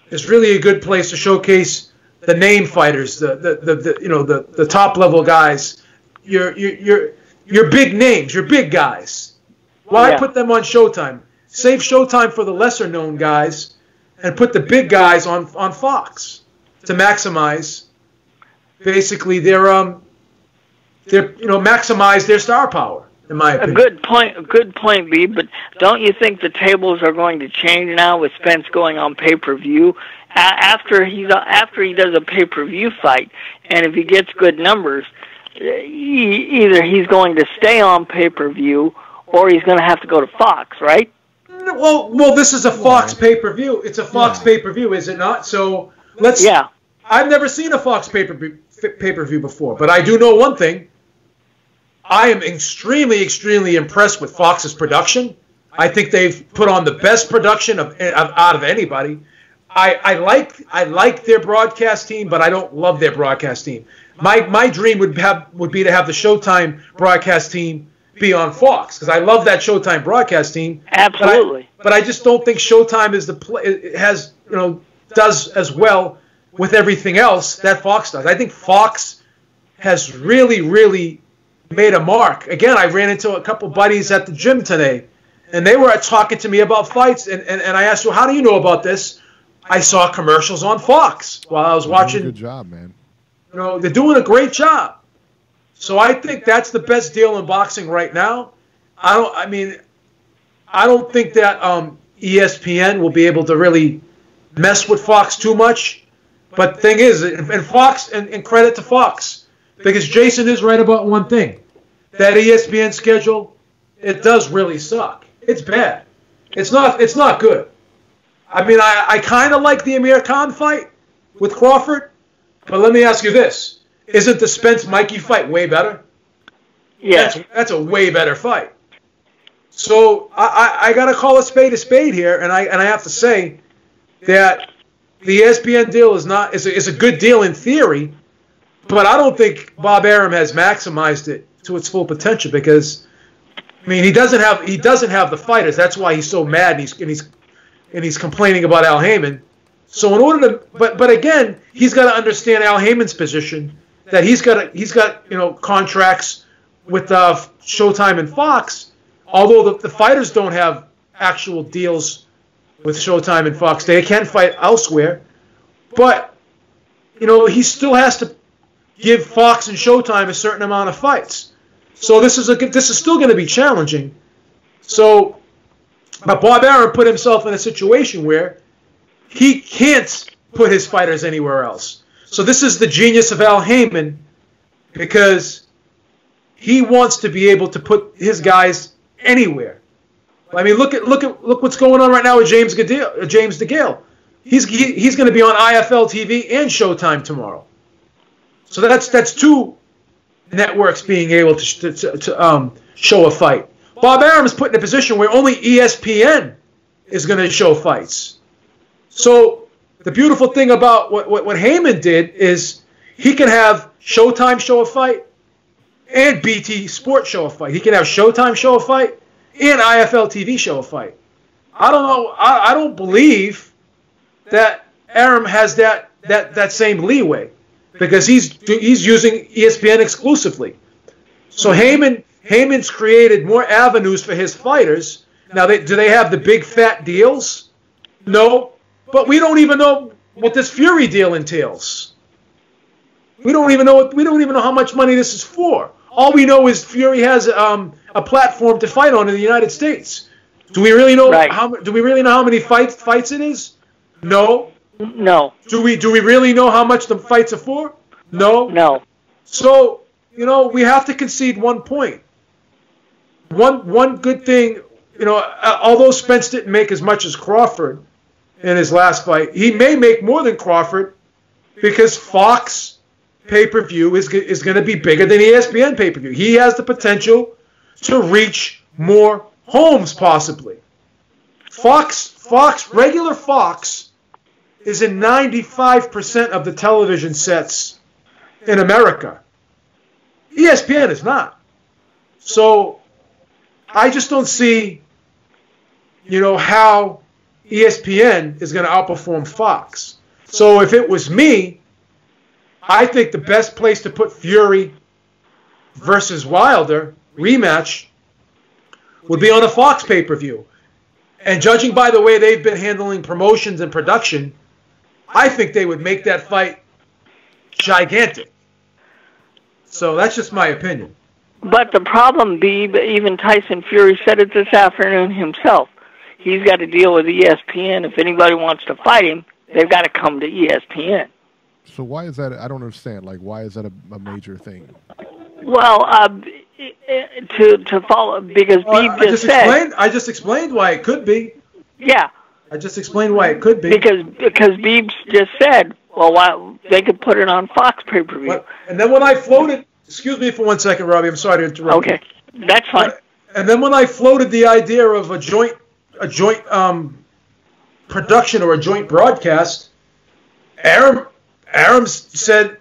is really a good place to showcase the name fighters, the top level guys, your big names, your big guys. Why put them on Showtime? Save Showtime for the lesser known guys, and put the big guys on Fox to maximize basically their maximize their star power. In my opinion. A good point, B. But don't you think the tables are going to change now with Spence going on pay-per-view? After he does a pay-per-view fight, and if he gets good numbers, either he's going to stay on pay-per-view or he's going to have to go to Fox, right? Well, this is a Fox pay-per-view. It's a Fox pay-per-view, is it not? So let's. Yeah. I've never seen a Fox pay-per-view before, but I do know one thing. I am extremely, extremely impressed with Fox's production. I think they've put on the best production out of anybody. I like their broadcast team, but I don't love their broadcast team. My dream would be to have the Showtime broadcast team be on Fox, because I love that Showtime broadcast team. Absolutely. But I just don't think Showtime does as well with everything else that Fox does. I think Fox has really, really made a mark. Again, I ran into a couple buddies at the gym today, and they were talking to me about fights, and I asked them, how do you know about this? I saw commercials on Fox while I was watching. Good job, man. They're doing a great job. So I think that's the best deal in boxing right now. I don't think that ESPN will be able to really mess with Fox too much. But the thing is, and Fox, and credit to Fox, because Jason is right about one thing. That ESPN schedule, it does really suck. It's bad. It's not good. I kind of like the Amir Khan fight with Crawford, but let me ask you this. Isn't the Spence-Mikey fight way better? Yes. That's a way better fight. So I got to call a spade here, and I have to say that the ESPN deal is a good deal in theory, but I don't think Bob Arum has maximized it to its full potential, because he doesn't have the fighters. That's why he's so mad, and he's complaining about Al Heyman. So in order to, but again, he's got to understand Al Heyman's position, that he's got contracts with Showtime and Fox. Although the fighters don't have actual deals with Showtime and Fox, they can fight elsewhere. But he still has to give Fox and Showtime a certain amount of fights. So this is still going to be challenging. So, but Bob Arum put himself in a situation where he can't put his fighters anywhere else. So this is the genius of Al Heyman, because he wants to be able to put his guys anywhere. Look what's going on right now with James DeGale. He's going to be on IFL TV and Showtime tomorrow. So that's two networks being able to show a fight. Bob Arum is put in a position where only ESPN is going to show fights. So the beautiful thing about what Heyman did is he can have Showtime show a fight and BT Sport show a fight. He can have Showtime show a fight and IFL TV show a fight. I don't know. I don't believe that Arum has that same leeway, because he's using ESPN exclusively. So Heyman's created more avenues for his fighters. Now, do they have the big fat deals? No, but we don't even know what this Fury deal entails. We don't even know how much money this is for. All we know is Fury has a platform to fight on in the United States. Do we really know how many fights it is? No. No. Do we really know how much the fights are for? No. No. So, we have to concede one point. One good thing, although Spence didn't make as much as Crawford in his last fight, he may make more than Crawford, because Fox pay-per-view is going to be bigger than ESPN pay-per-view. He has the potential to reach more homes, possibly. Regular Fox is in 95% of the television sets in America. ESPN is not. So I just don't see, how ESPN is going to outperform Fox. So if it was me, I think the best place to put Fury versus Wilder rematch would be on a Fox pay-per-view. And judging by the way they've been handling promotions and production, I think they would make that fight gigantic. So that's just my opinion. But the problem, Beeb, even Tyson Fury said it this afternoon himself. He's got to deal with ESPN. If anybody wants to fight him, they've got to come to ESPN. So why is that? I don't understand. Like, why is that a major thing? Well, to follow, because Beeb just said... I just explained why it could be. Yeah. I just explained why it could be. Because Beeb just said, well, why, they could put it on Fox pay-per-view. And then when I floated... Excuse me for 1 second, Robbie. I'm sorry to interrupt. Okay. That's fine. And then when I floated the idea of a joint production or a joint broadcast, Aram said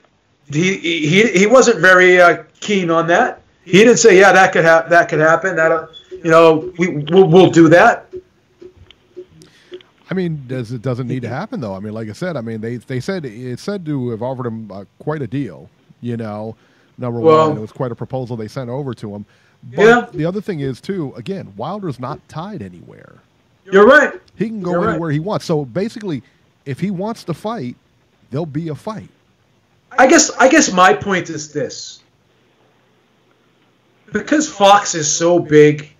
he wasn't very keen on that. He didn't say, yeah, that could happen. That we'll do that. I mean, it doesn't need to happen though. I mean, like I said, I mean they said it's said to have offered him quite a deal. Number one, it was quite a proposal they sent over to him. But the other thing is too, again, Wilder's not tied anywhere. You're right. He can go anywhere he wants. So basically, if he wants to fight, there'll be a fight. I guess my point is this. Because Fox is so big,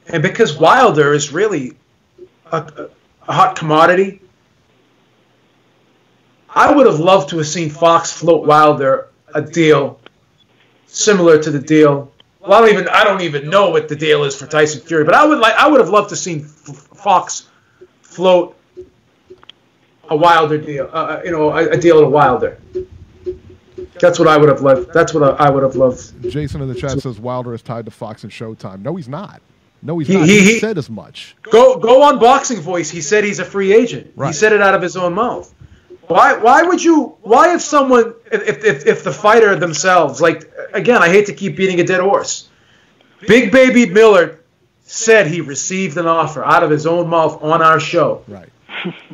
and because Wilder is really a hot commodity, I would have loved to have seen Fox float Wilder a deal similar to the deal. Well, I don't even know what the deal is for Tyson Fury, but I would have loved to seen Fox float a Wilder deal. A deal to Wilder. That's what I would have loved. That's what I would have loved. Jason in the chat says Wilder is tied to Fox and Showtime. No, he's not. No, he's not. He said as much. Go on Boxing Voice. He said he's a free agent. Right. He said it out of his own mouth. Why if someone, if the fighter themselves, like, again, I hate to keep beating a dead horse. Big Baby Miller said he received an offer out of his own mouth on our show. Right.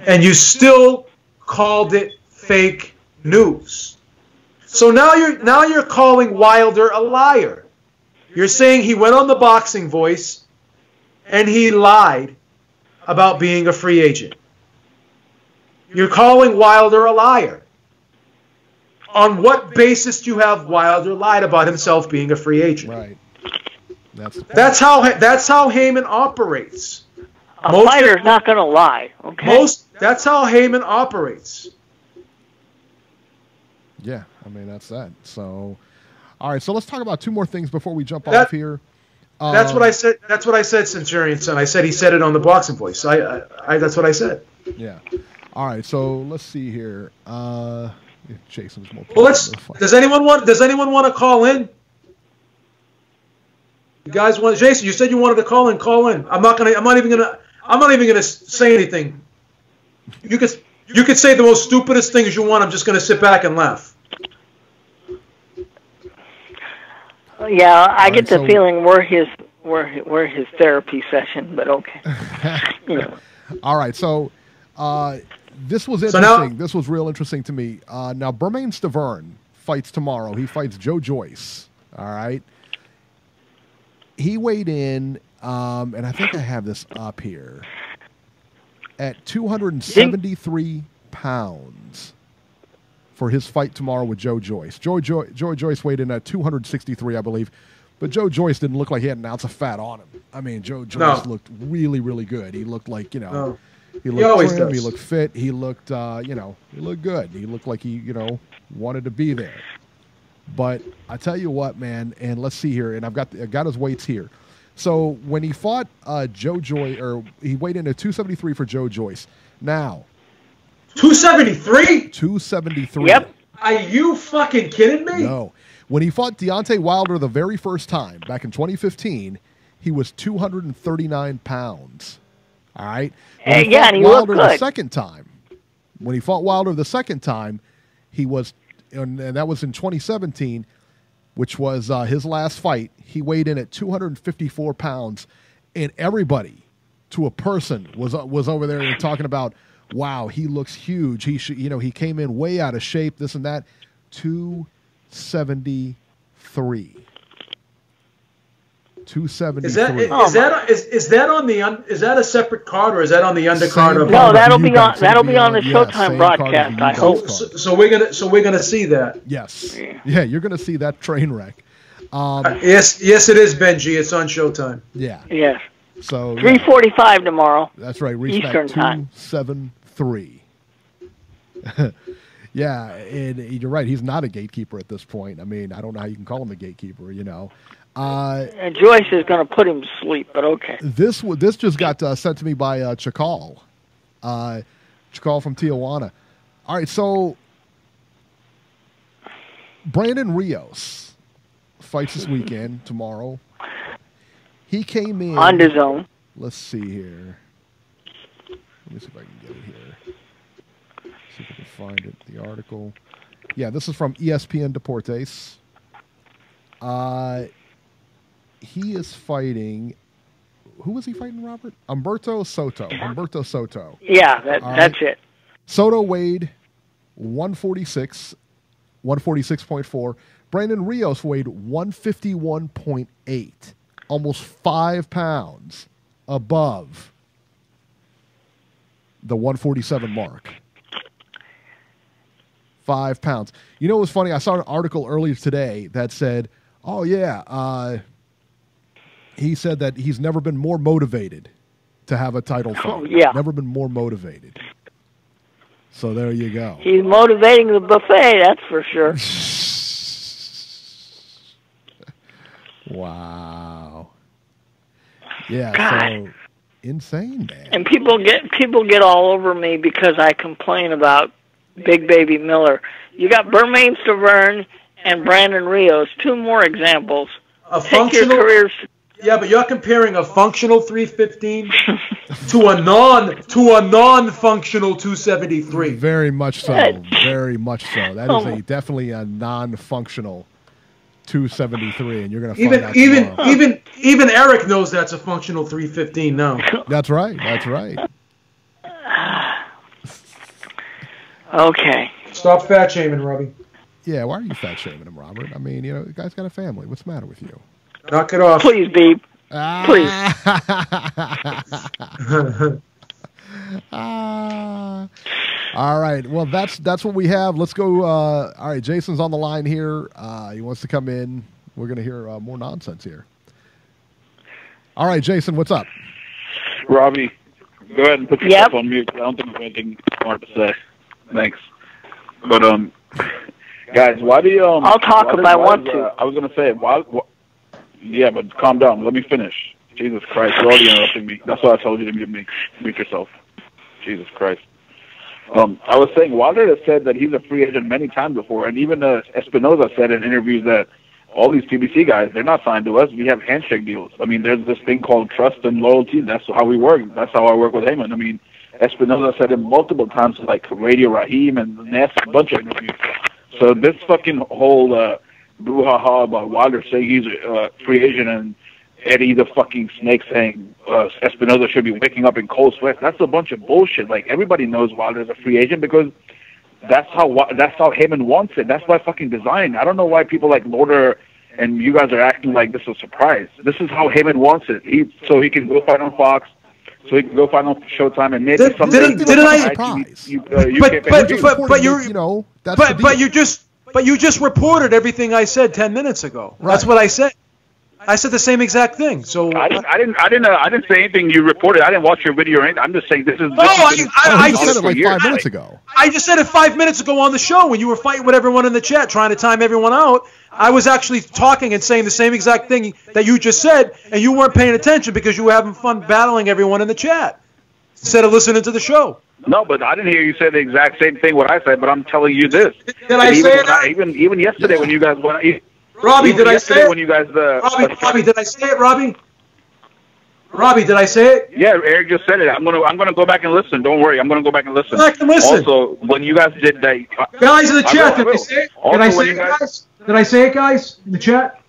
And you still called it fake news. So now you're calling Wilder a liar. You're saying he went on the Boxing Voice and he lied about being a free agent. You're calling Wilder a liar. On what basis do you have Wilder lied about himself being a free agent? Right. That's how Heyman operates. A fighter's not going to lie. Okay. That's how Heyman operates. Yeah, I mean that's that. So, all right. So let's talk about two more things before we jump off here. That's what I said. That's what I said, Centurion son. I said he said it on the Boxing Voice. That's what I said. Yeah. All right, so let's see here. Jason's more. Well, does anyone want to call in? You guys want Jason? You said you wanted to call in. Call in. I'm not even gonna say anything. You could say the most stupidest things you want. I'm just gonna sit back and laugh. Yeah, I get the feeling we're his therapy session, but okay. All right, so. This was interesting. This was real interesting to me. Now, Bermain Stavern fights tomorrow. He fights Joe Joyce. All right. He weighed in, and I think I have this up here, at 273 pounds for his fight tomorrow with Joe Joyce. Joe Joyce weighed in at 263, I believe. But Joe Joyce didn't look like he had an ounce of fat on him. I mean, Joe Joyce looked really, really good. He looked like, He looked trim, he looked fit, he looked, he looked good. He looked like he, wanted to be there. But I tell you what, man, and let's see here, and I've got his weights here. So when he fought Joe Joyce, or he weighed in at 273 for Joe Joyce. Now, 273? 273. Yep. Are you fucking kidding me? No. When he fought Deontay Wilder the very first time, back in 2015, he was 239 pounds. All right. And he looked good. The second time, when he fought Wilder the second time, he was, and that was in 2017, which was his last fight. He weighed in at 254 pounds, and everybody, to a person, was over there and talking about, wow, he looks huge. He should, he came in way out of shape. This and that. 273. 273. Is that on the is that a separate card or is that on the undercard of? No, that'll be on the Showtime same broadcast. I hope. So we're gonna see that. Yes. Yeah, you're gonna see that train wreck. Yes, it is, Benji. It's on Showtime. Yeah. Yes. So 3:45 tomorrow. That's right. Eastern time. 273. Yeah, and you're right. He's not a gatekeeper at this point. I mean, I don't know how you can call him a gatekeeper. And Joyce is going to put him to sleep, but okay. This just got sent to me by Chakal. Chakal from Tijuana. All right, so Brandon Rios fights this weekend, tomorrow. He came in on his own. Let's see here. Let me see if I can get it here. See if I can find it. The article. Yeah, this is from ESPN Deportes. He is fighting. Who was he fighting, Robert? Humberto Soto. Yeah, that's it. Soto weighed 146, 146.4. Brandon Rios weighed 151.8, almost 5 pounds above the 147 mark. 5 pounds. You know what's funny? I saw an article earlier today that said, oh, yeah, he said that he's never been more motivated to have a title fight. Oh, yeah. Never been more motivated. So there you go. He's motivating the buffet, that's for sure. Wow. Yeah, God. so insane, man. And people get all over me because I complain about Big Baby Miller. You got Bermain Stavern and Brandon Rios, 2 more examples. Take your careers. Yeah, but you're comparing a functional 315 to a non-functional 273. Very much so. Very much so. That is definitely a non-functional 273, and you're going to find out tomorrow. Even Eric knows that's a functional 315 now. That's right. Okay. Stop fat shaming, Robbie. Yeah, why are you fat shaming him, Robert? I mean, the guy's got a family. What's the matter with you? Knock it off. Please, Beeb. Please. All right. Well, that's what we have. Let's go. All right, Jason's on the line here. He wants to come in. We're going to hear more nonsense here. All right, Jason, what's up? Robbie, go ahead and put yourself on mute. I don't think there's anything more to say. Thanks. But guys, why do you? I'll talk if I want to. I was going to say why. Yeah, but calm down. Let me finish. Jesus Christ, you're already interrupting me. That's why I told you to mute yourself. Jesus Christ. I was saying Wilder has said that he's a free agent many times before, and even Espinoza said in interviews that all these PBC guys, they're not signed to us. We have handshake deals. I mean, there's this thing called trust and loyalty. That's how we work. That's how I work with Heyman. I mean, Espinoza said it multiple times, like Radio Raheem and a bunch of interviews. So this fucking whole brouhaha about Wilder saying he's a free agent and Eddie the fucking Snake saying Espinoza should be waking up in cold sweats, that's a bunch of bullshit. Like, everybody knows Wilder's a free agent because that's how Heyman wants it. That's by fucking design. I don't know why people like Loader and you guys are acting like this is a surprise. This is how Heyman wants it. So he can go fight on Fox, so he can go fight on Showtime, and maybe But you just reported everything I said 10 minutes ago. Right. That's what I said. I said the same exact thing. So I didn't say anything you reported. I didn't watch your video or anything. I'm just saying this is. I just said it like 5 minutes ago. I just said it 5 minutes ago on the show when you were fighting with everyone in the chat, trying to time everyone out. I was actually talking and saying the same exact thing that you just said, and you weren't paying attention because you were having fun battling everyone in the chat instead of listening to the show. No, but I didn't hear you say the exact same thing what I said. But I'm telling you this. Did I say it? Even yesterday when you guys went. Robbie, did I say it? When you guys, Robbie, did I say it, Robbie? Robbie, did I say it? Yeah, Eric just said it. I'm gonna go back and listen. Don't worry, I'm gonna go back and listen. Go back and listen. Also, when you guys did that, guys in the chat, did I say it? Did I say it, guys? Did I say it, guys, in the chat?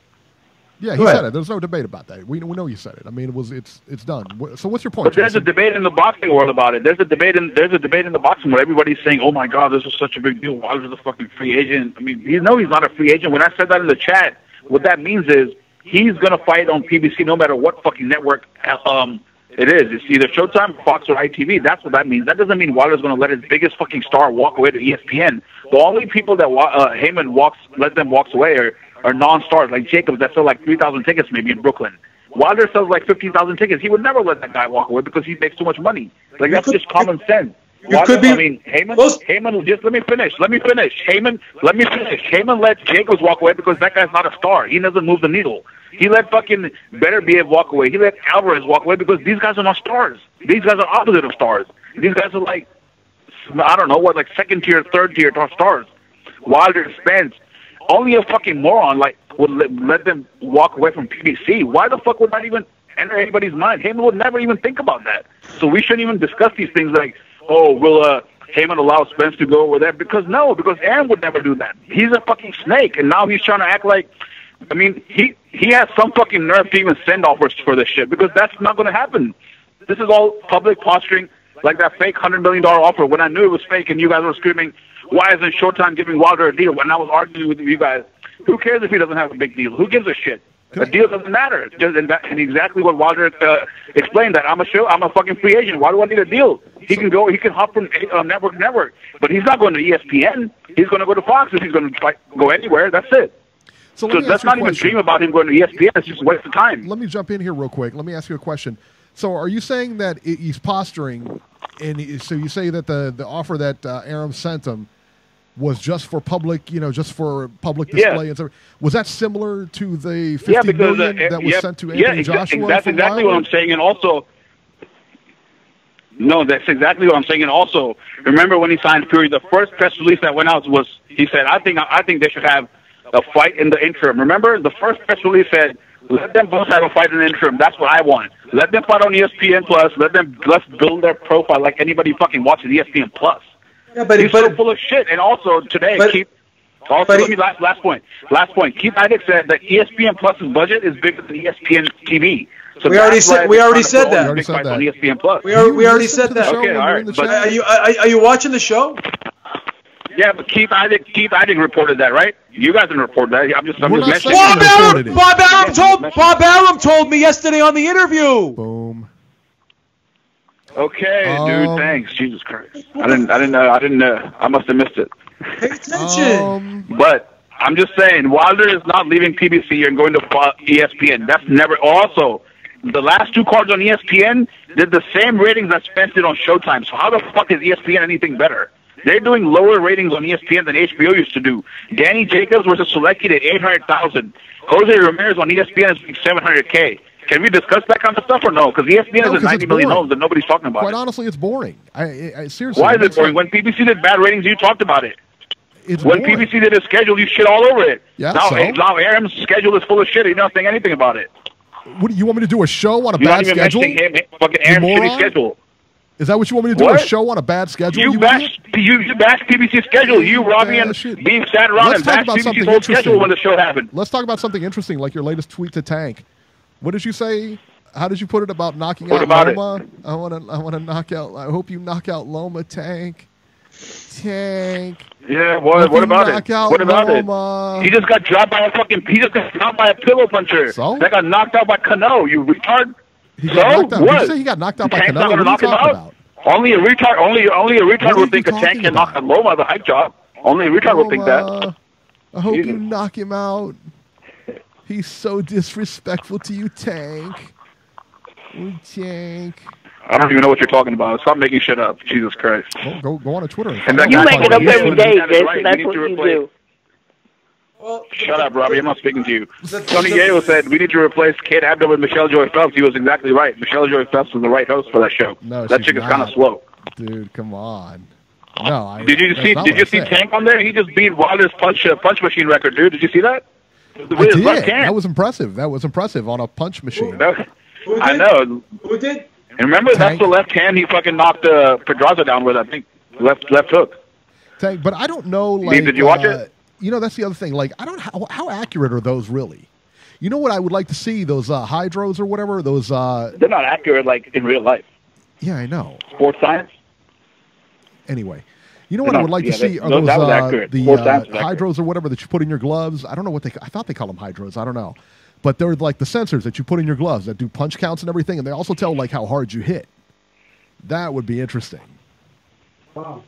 Yeah, he said it. There's no debate about that. We know you said it. I mean, it's done. So what's your point? But there's a debate in the boxing world about it. There's a debate in the boxing world. Everybody's saying, "Oh my God, this is such a big deal. Wilder's a fucking free agent." I mean, he's not a free agent. When I said that in the chat, what that means is he's gonna fight on PBC no matter what fucking network it is. It's either Showtime, Fox, or ITV. That's what that means. That doesn't mean Wilder's gonna let his biggest fucking star walk away to ESPN. The only people that Heyman walks away are non-stars like Jacobs that sell like 3,000 tickets maybe in Brooklyn. Wilder sells like 15,000 tickets. He would never let that guy walk away because he makes too much money. Like that's just common sense. Heyman, just let me finish. Heyman let Jacobs walk away because that guy's not a star. He doesn't move the needle. He let fucking Better Behave walk away. He let Alvarez walk away because these guys are not stars. These guys are opposite of stars. These guys are like, I don't know what, like second tier, third tier stars. Wilder, Spence, only a fucking moron like would let them walk away from PBC. Why the fuck would that even enter anybody's mind? Heyman would never even think about that. So we shouldn't even discuss these things like, oh, will Heyman allow Spence to go over there? Because Aaron would never do that. He's a fucking snake, and now he's trying to act like, I mean, he has some fucking nerve to even send offers for this shit, because that's not going to happen. This is all public posturing, like that fake $100 million offer when I knew it was fake, and you guys were screaming, why isn't Showtime giving Wilder a deal? When I was arguing with you guys, who cares if he doesn't have a big deal? Who gives a shit? A deal doesn't matter. And exactly what Wilder explained, that I'm a fucking free agent. Why do I need a deal? He can go. He can hop from network to network, but he's not going to ESPN. He's going to go to Fox if he's going to go anywhere. That's it. So let's not even dream about him going to ESPN. It's just a waste of time. Let me jump in here real quick. Let me ask you a question. So are you saying that he's posturing, and so you say that the offer that Aram sent him was just for public, just for public display and stuff? Was that similar to the $50 million that was sent to Anthony Joshua? That's exactly what I'm saying. And also, no, that's exactly what I'm saying. And also, remember when he signed Fury, the first press release that went out was, he said, I think they should have a fight in the interim. Remember, the first press release said, let them both have a fight in the interim. That's what I want. Let them fight on ESPN Plus. Let's build their profile like anybody fucking watches ESPN Plus. Yeah, but he's so full of shit. And also today, last point. Keith Idec said that ESPN Plus's budget is bigger than ESPN TV. So we already said that. We already said that. On ESPN Plus. We already said that. Okay, all right. But are you watching the show? Yeah, but Keith Idec reported that, right? You guys didn't report that. I'm just mentioning. Bob Arum told me yesterday on the interview. Boom. Okay, dude. Thanks. Jesus Christ. I didn't know. I must have missed it. Pay attention. But I'm just saying, Wilder is not leaving PBC and going to ESPN. That's never. Also, the last two cards on ESPN did the same ratings that Spence did on Showtime. So how the fuck is ESPN anything better? They're doing lower ratings on ESPN than HBO used to do. Danny Jacobs was selected at 800,000. Jose Ramirez on ESPN is 700K. Can we discuss that kind of stuff or no? Because ESPN has 90 million homes and nobody's talking about it. Quite honestly, it's boring. I seriously. Why is it boring? When PBC did bad ratings, you talked about it. When boring. PBC did a schedule, you shit all over it. Yeah, now Aram's schedule is full of shit. You're not saying anything about it. What do you want me to do? A show on a bad schedule? You're not even mentioning fucking Aram's shitty schedule. Is that what you want me to do? What? A show on a bad schedule? You bash PBC's schedule. You, Robbie, and Beam sat around and bashed PBC's whole schedule when the show happened. Let's talk about something interesting, like your latest tweet to Tank. What did you say? How did you put it about knocking out Loma? I want to knock out. I hope you knock out Loma, Tank. Yeah, what about it? What about it? He just got dropped by a pillow puncher. So? That got knocked out by Cano. You retard. He got knocked out. Did you say he got knocked out by Cano? What are you talking about? Only a retard would think a Tank can knock out Loma, the hype job. Only a retard would think that. I hope you knock him out. He's so disrespectful to you, Tank. Tank. I don't even know what you're talking about. Stop making shit up. Jesus Christ. Go on a Twitter. You make it up every day, Jason. That's what you do. Well, shut up, Robbie. I'm not speaking to you. Tony Yayo said we need to replace Kate Abdo with Michelle Joy Phelps. He was exactly right. Michelle Joy Phelps was the right host for that show. No, that chick is kind of slow. Dude, come on. No, did you see Tank on there? He just beat Wilder's punch machine record, dude. Did you see that? I did. That was impressive. That was impressive on a punch machine. I know. Who did? And remember, Tank. That's the left hand he fucking knocked Pedraza down with. I think left hook. Tank, but I don't know. Like, did you watch it? That's the other thing. Like, I don't how accurate are those really? You know what I would like to see, those hydros or whatever. Those they're not accurate like in real life. Yeah, I know. Sports science. Anyway, you know what I would like to see are those the hydros or whatever that you put in your gloves. I don't know what I thought they call them hydros. I don't know. but they're like the sensors that you put in your gloves that do punch counts and everything, and they also tell like how hard you hit. That would be interesting. Wow.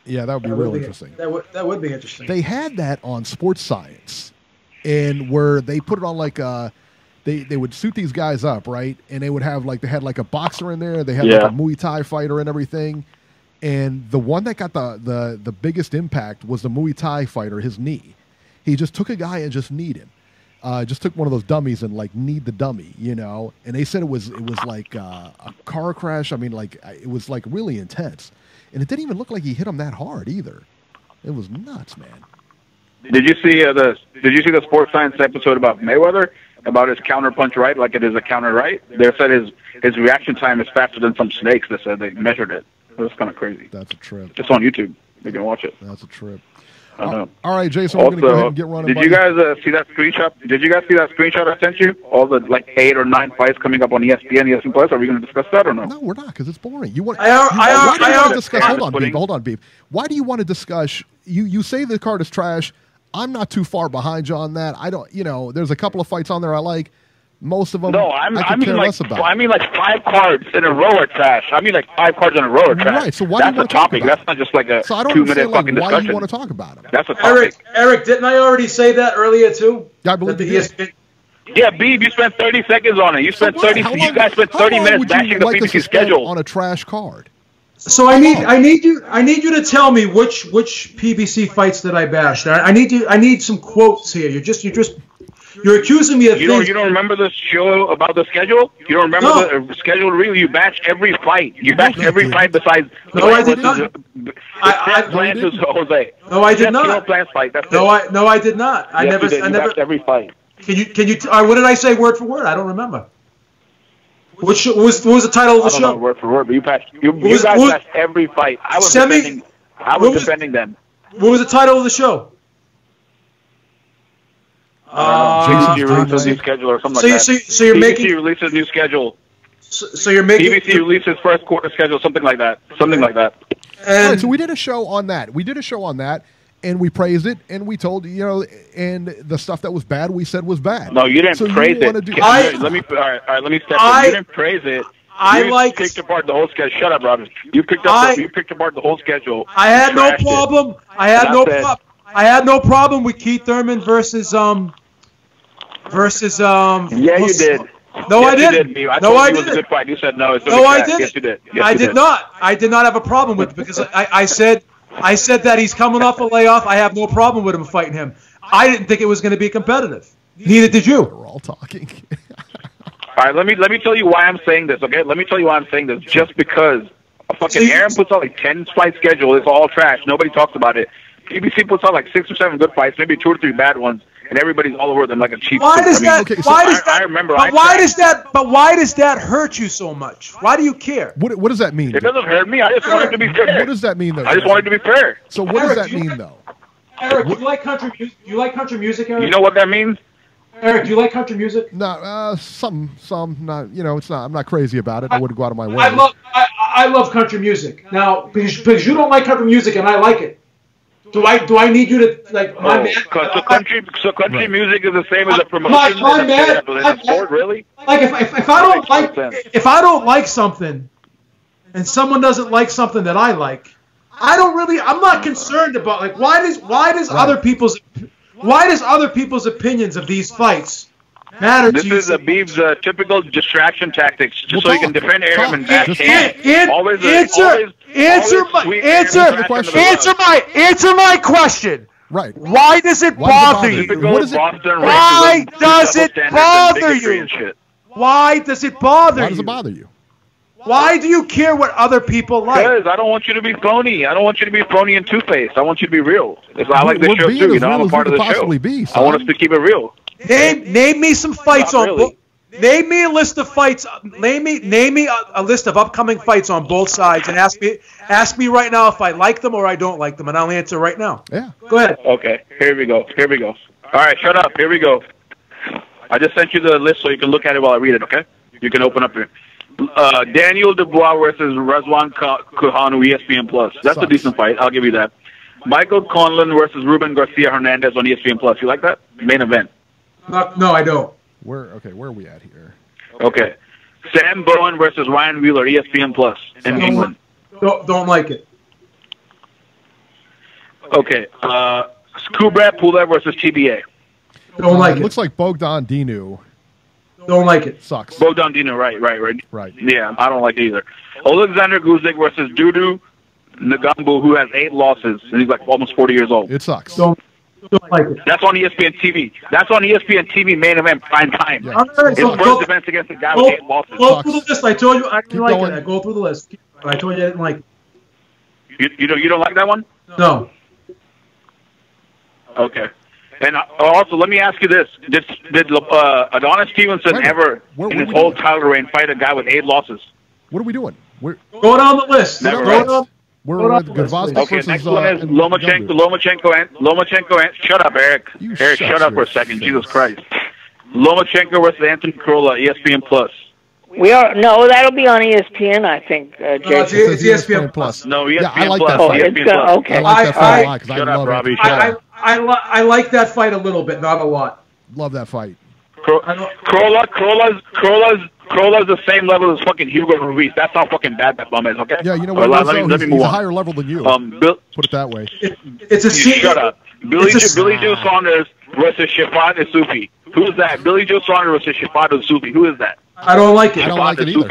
Yeah, that would be real interesting. That would be interesting. They had that on Sports Science, and where they put it on like they would suit these guys up, right? And they would have like, they had like a boxer in there, they had like a Muay Thai fighter and everything. And the one that got the biggest impact was the Muay Thai fighter, his knee. He just took a guy and just kneed him. Just took one of those dummies and like kneed the dummy, you know. And they said it was like a car crash. I mean, like it was like really intense, and it didn't even look like he hit him that hard either. It was nuts, man. Did you see the Sports Science episode about Mayweather, about his counter punch right, like it is a counter right? They said his reaction time is faster than some snakes. They said they measured it. It was kind of crazy. That's a trip. It's on YouTube. You can watch it. That's a trip. I know. All right, Jason, we're going to go ahead and get running. Did you guys see that screenshot? Did you guys see that screenshot I sent you? All the like 8 or 9 fights coming up on ESPN Plus. Are we going to discuss that or no? No, we're not, because it's boring. You want? Hold on, Beef. Why do you want to discuss? You say the card is trash. I'm not too far behind you on that. I don't. You know, there's a couple of fights on there I like. Most of them, no, I mean like 5 cards in a row are trash. I mean like 5 cards in a row are trash. Right. So why that's do you want a topic. That's not just like a 2-minute fucking discussion. Why do you want to talk about them? That's a topic. Eric, didn't I already say that earlier too? I believe you did. Yeah, Beeb, you spent 30 seconds on it. You spent 30. You guys spent 30 minutes bashing the PBC schedule on a trash card. So I need you to tell me which PBC fights that I bashed. I need some quotes here. You're accusing me of things. You don't remember the show about the schedule? You don't remember the schedule? Really, you bashed every fight. You bashed every fight besides. No, I did not. Jose. No, I did not. Fight. That's no, I did not. I never. Bashed every fight. Can you? What did I say word for word? I don't remember. What was the title of the show? I don't know word for word, but you guys bashed every fight. I was defending them. What was the title of the show? BBC releases a new schedule or something like that. So you're making BBC releases a new schedule. So you're making BBC releases first quarter schedule, something like that. Something like that. All right, so we did a show on that. And we praised it, and we told and the stuff that was bad, we said was bad. No, you didn't praise it. Let me step in. You didn't praise it. You picked apart the whole schedule. Shut up, Robin. You picked apart the whole schedule. I had no problem. I had no problem with Keith Thurman versus. Yeah, you did. No, yes, I didn't. You did. I told you it was a good fight. You said no. It's no, I didn't. Yes, you did. Yes, I did not. I did not have a problem with it because I said that he's coming off a layoff. I have no problem with him fighting him. I didn't think it was going to be competitive. Neither did you. We're all talking. All right, let me tell you why I'm saying this. Okay, let me tell you why I'm saying this. Just because a fucking Aaron puts out like 10 fight schedule, it's all trash. Nobody talks about it. PBC puts out like 6 or 7 good fights, maybe 2 or 3 bad ones, and everybody's all over them like a cheap. Why does that? I remember. But why does that hurt you so much? Why do you care? What does that mean? It doesn't hurt me. I just wanted to be fair. What does that mean, though? I just wanted to be fair. So what does that mean, though? Eric, do you like country music? You like country music, Eric? You know what that means? Eric, do you like country music? No, some, not. It's not. I'm not crazy about it. I wouldn't go out of my way. I love country music. Now, because you don't like country music and I like it. Do I need you to like? Country music is the same as a promotion. Sport, really? Like if I don't like something, and someone doesn't like something that I like, I'm not concerned about like why does other people's opinions of these fights matter to you? This is Abib's typical distraction tactics, just so he can defend Aaron and back Answer my question. Right. Why does it bother you? Why does it bother you? Why does it bother you? Why do you care what other people like? Because I don't want you to be phony. I don't want you to be phony and two-faced. I want you to be real. I like this show too. I'm a part of the show. I want us to keep it real. Name me some fights on. Really. Name me a list of fights. Name me a list of upcoming fights on both sides, and ask me right now if I like them or I don't like them, and I'll answer right now. Yeah. Go ahead. Okay. Here we go. All right. Shut up. Here we go. I just sent you the list so you can look at it while I read it. Okay. You can open up here. Daniel Dubois versus Razwan Kahanu, ESPN Plus. That's a decent fight. I'll give you that. Michael Conlon versus Ruben Garcia Hernandez on ESPN Plus. You like that? Main event. No, I don't. Where are we at here? Okay. Sam Bowen versus Ryan Wheeler, ESPN Plus in England. Don't like it. Okay. Skubrat Pula versus TBA. Don't like it. Looks like Bogdan Dinu. Don't like it. Sucks. Bogdan Dinu, right. Yeah, I don't like it either. Alexander Guzik versus Dudu Nagambu, who has 8 losses, and he's like almost 40 years old. It sucks. Don't like it. That's on ESPN TV. That's on ESPN TV main event prime time. Yeah. His first defense against a guy with 8 losses. Go through the list. I told you I didn't like going. it. I go through the list. I told you I didn't like it. You don't like that one? No. Okay. And also, let me ask you this: Did Adonis Stevenson ever, in his whole title reign, fight a guy with 8 losses? What are we doing? Go down the list. Never. We're with Gvozdyk Okay, versus next one is Lomachenko and shut up, Eric. You Eric, shut up for a second. Jesus Christ. Lomachenko versus Anthony Crolla, ESPN Plus. That'll be on ESPN, I think, Jason. It's ESPN Plus. No, ESPN Yeah, I like Plus. that fight. ESPN Plus. Okay. I like that fight a lot because I Shut up, love Robbie. it. Shut up. I like that fight a little bit, not a lot. Love that fight. Crolla's the same level as fucking Hugo Ruiz. That's how fucking bad that bum is, okay? Yeah, you know what? Let me He's move a on. higher level than you. Put it that way. It's a Shut up. Billy Joe Saunders versus Shafat Isufi. Who's that? Billy Joe Saunders versus Shafat Isufi. Who is that? I don't like it. I don't like it either.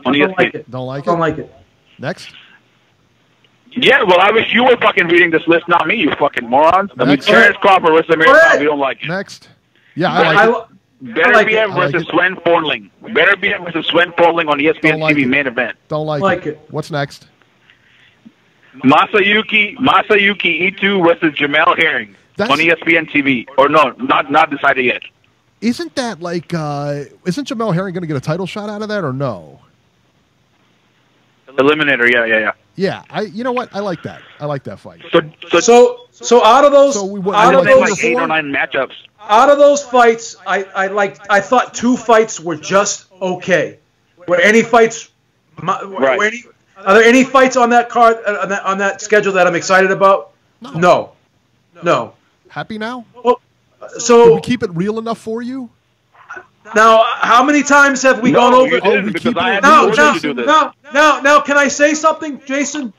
On ESPN. Don't like it? Don't like it. Next? Yeah, well, I wish you were fucking reading this list, not me, you fucking morons. I mean, Next. Terrence Crawford versus Amir Khan, we don't like it. Next? Yeah, I like it. Beterbiev versus Sven Fornling. Beterbiev versus Sven Fornling on ESPN Don't like TV it. main event. Don't like it. What's next? Masayuki Ito versus Jamel Herring on ESPN TV. Or no, not decided yet. Isn't that like, isn't Jamel Herring going to get a title shot out of that or no? Eliminator, yeah. Yeah, you know what? I like that. I like that fight. So out of those, I don't think like 8 or 9 matchups. Out of those fights, I thought 2 fights were just okay. Were any fights? Right. Are there any fights on that card on that schedule that I'm excited about? No. Happy now? Well, Did so we keep it real enough for you? now, how many times have we gone over? You didn't, because I had No, to do this. now, can I say something, Jason?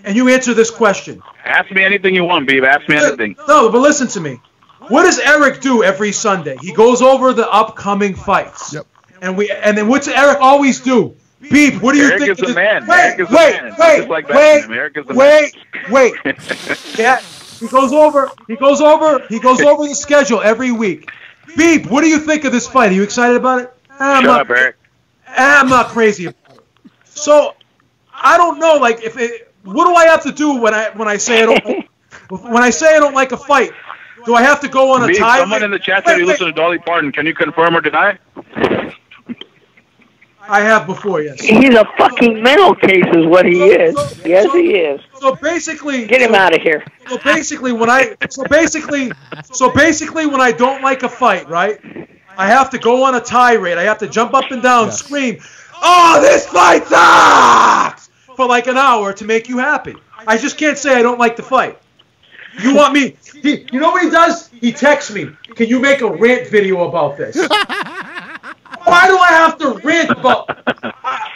And you answer this question. Ask me anything you want, Beeb. Ask me anything. No, but listen to me. What does Eric do every Sunday? He goes over the upcoming fights. Yep. And then what's Eric always do? Beep, what do you Eric think? is the man. Wait. Yeah, he goes over the schedule every week. Beep, what do you think of this fight? Are you excited about it? Shut up, Eric. I'm not crazy about it. So I don't know. Like, what do I have to do when I say I don't like a fight? Do I have to go on a tie? Someone in the chat said you listen to Dolly Parton. Can you confirm or deny? I have before, yes. He's a fucking mental case, is what he is. Yes, he is. So basically, Get him out of here. So basically, when I don't like a fight, right? I have to go on a tirade. I have to jump up and down, scream, "Oh, this fight sucks!" for like an hour to make you happy. I just can't say I don't like the fight. You want me? You know what he does? He texts me. Can you make a rant video about this? Why do I have to rant about?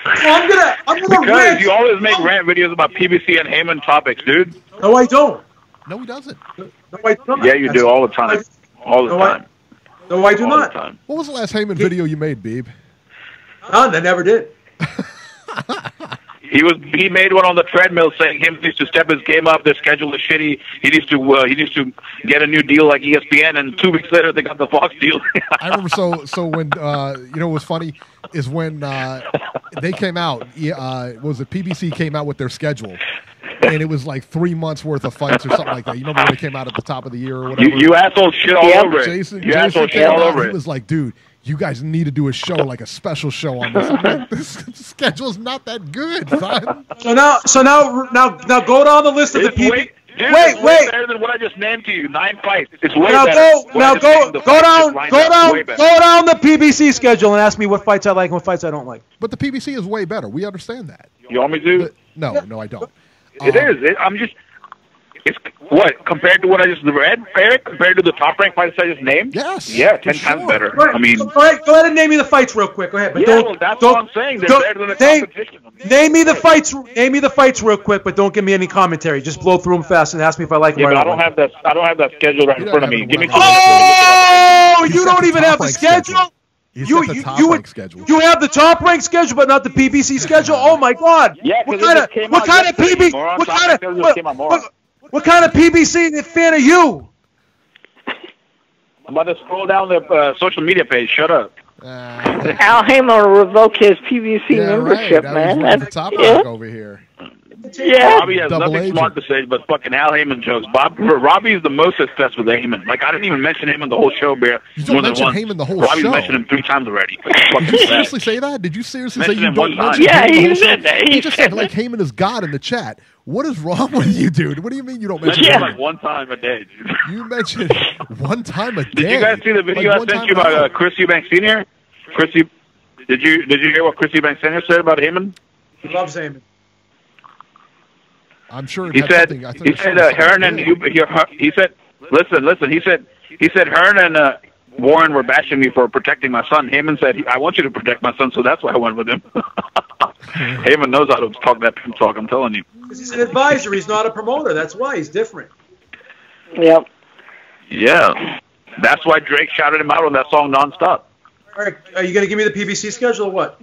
I'm gonna because rant. you always make rant videos about PBC and Heyman topics, dude. No, I don't. No, he doesn't. No, I don't. Yeah, you do all the time. All the time. No, I do All not. the time. What was the last Heyman video you made, Beeb? None. I never did. He made one on the treadmill saying he needs to step his game up. Their schedule is shitty. He needs to get a new deal like ESPN. And 2 weeks later, they got the Fox deal. I remember so when you know what was funny is when they came out. PBC came out with their schedule, and it was like 3 months worth of fights or something like that. You remember when they came out at the top of the year or whatever? You asshole shit all over it. Jason asshole came shit all out, over he it. was like, dude, you guys need to do a show, like a special show on this. I'm like, this schedule's not that good, son. So now go down the list of the people. Wait. Wait. Better than what I just named to you. 9 fights. It's way Now better. go down the PBC schedule and ask me what fights I like and what fights I don't like. But the PBC is way better. We understand that. You want me to? No, I don't. It is. I'm just. It's what compared to what I just read, Eric? Compared to the top ranked fights I just named? Yes. Yeah, 10 times better. Right. I mean, Go ahead and name me the fights real quick. Go ahead, but that's what I'm saying. They're better than the competition. Name me the fights. Name me the fights real quick, but don't give me any commentary. Just blow through them fast and ask me if I like them. Yeah, or but not. I don't have that schedule right in front of me. Give me. Oh, you don't even have the schedule. You have the top rank schedule. You have the top rank schedule, but not the PBC schedule. Oh my God! Yeah, what kind of PBC? What kind of PBC fan are you? I'm about to scroll down the social media page. Shut up. Al Heyman will revoke his PBC membership, man. That's the top rank over here. Yeah. Robbie has nothing smart to say but fucking Al Heyman jokes. Robbie is the most obsessed with Heyman. Like, I didn't even mention him in the whole show, Bear. You don't mention Heyman the whole Robbie's show. mentioned him 3 times already. Did you seriously say that? Did you seriously say you don't mention Yeah, Heyman the he whole said show? that. He just said, like, Heyman is God in the chat. What is wrong with you, dude? What do you mean you don't mention Mention him Heyman? like 1 time a day, dude. You mentioned 1 time a day. Did you guys see the video I sent you about Chris Eubanks Sr.? Did you hear what Chris Eubanks Sr. said about Heyman? He loves Heyman. I'm sure he said Hearn and he said listen he said Hearn and Warren were bashing me for protecting my son. Heyman said I want you to protect my son, so that's why I went with him. Heyman knows how to talk that pimp talk. I'm telling you. Because he's an advisor. He's not a promoter. That's why he's different. Yep. Yeah, that's why Drake shouted him out on that song nonstop. All right, are you going to give me the PBC schedule or what?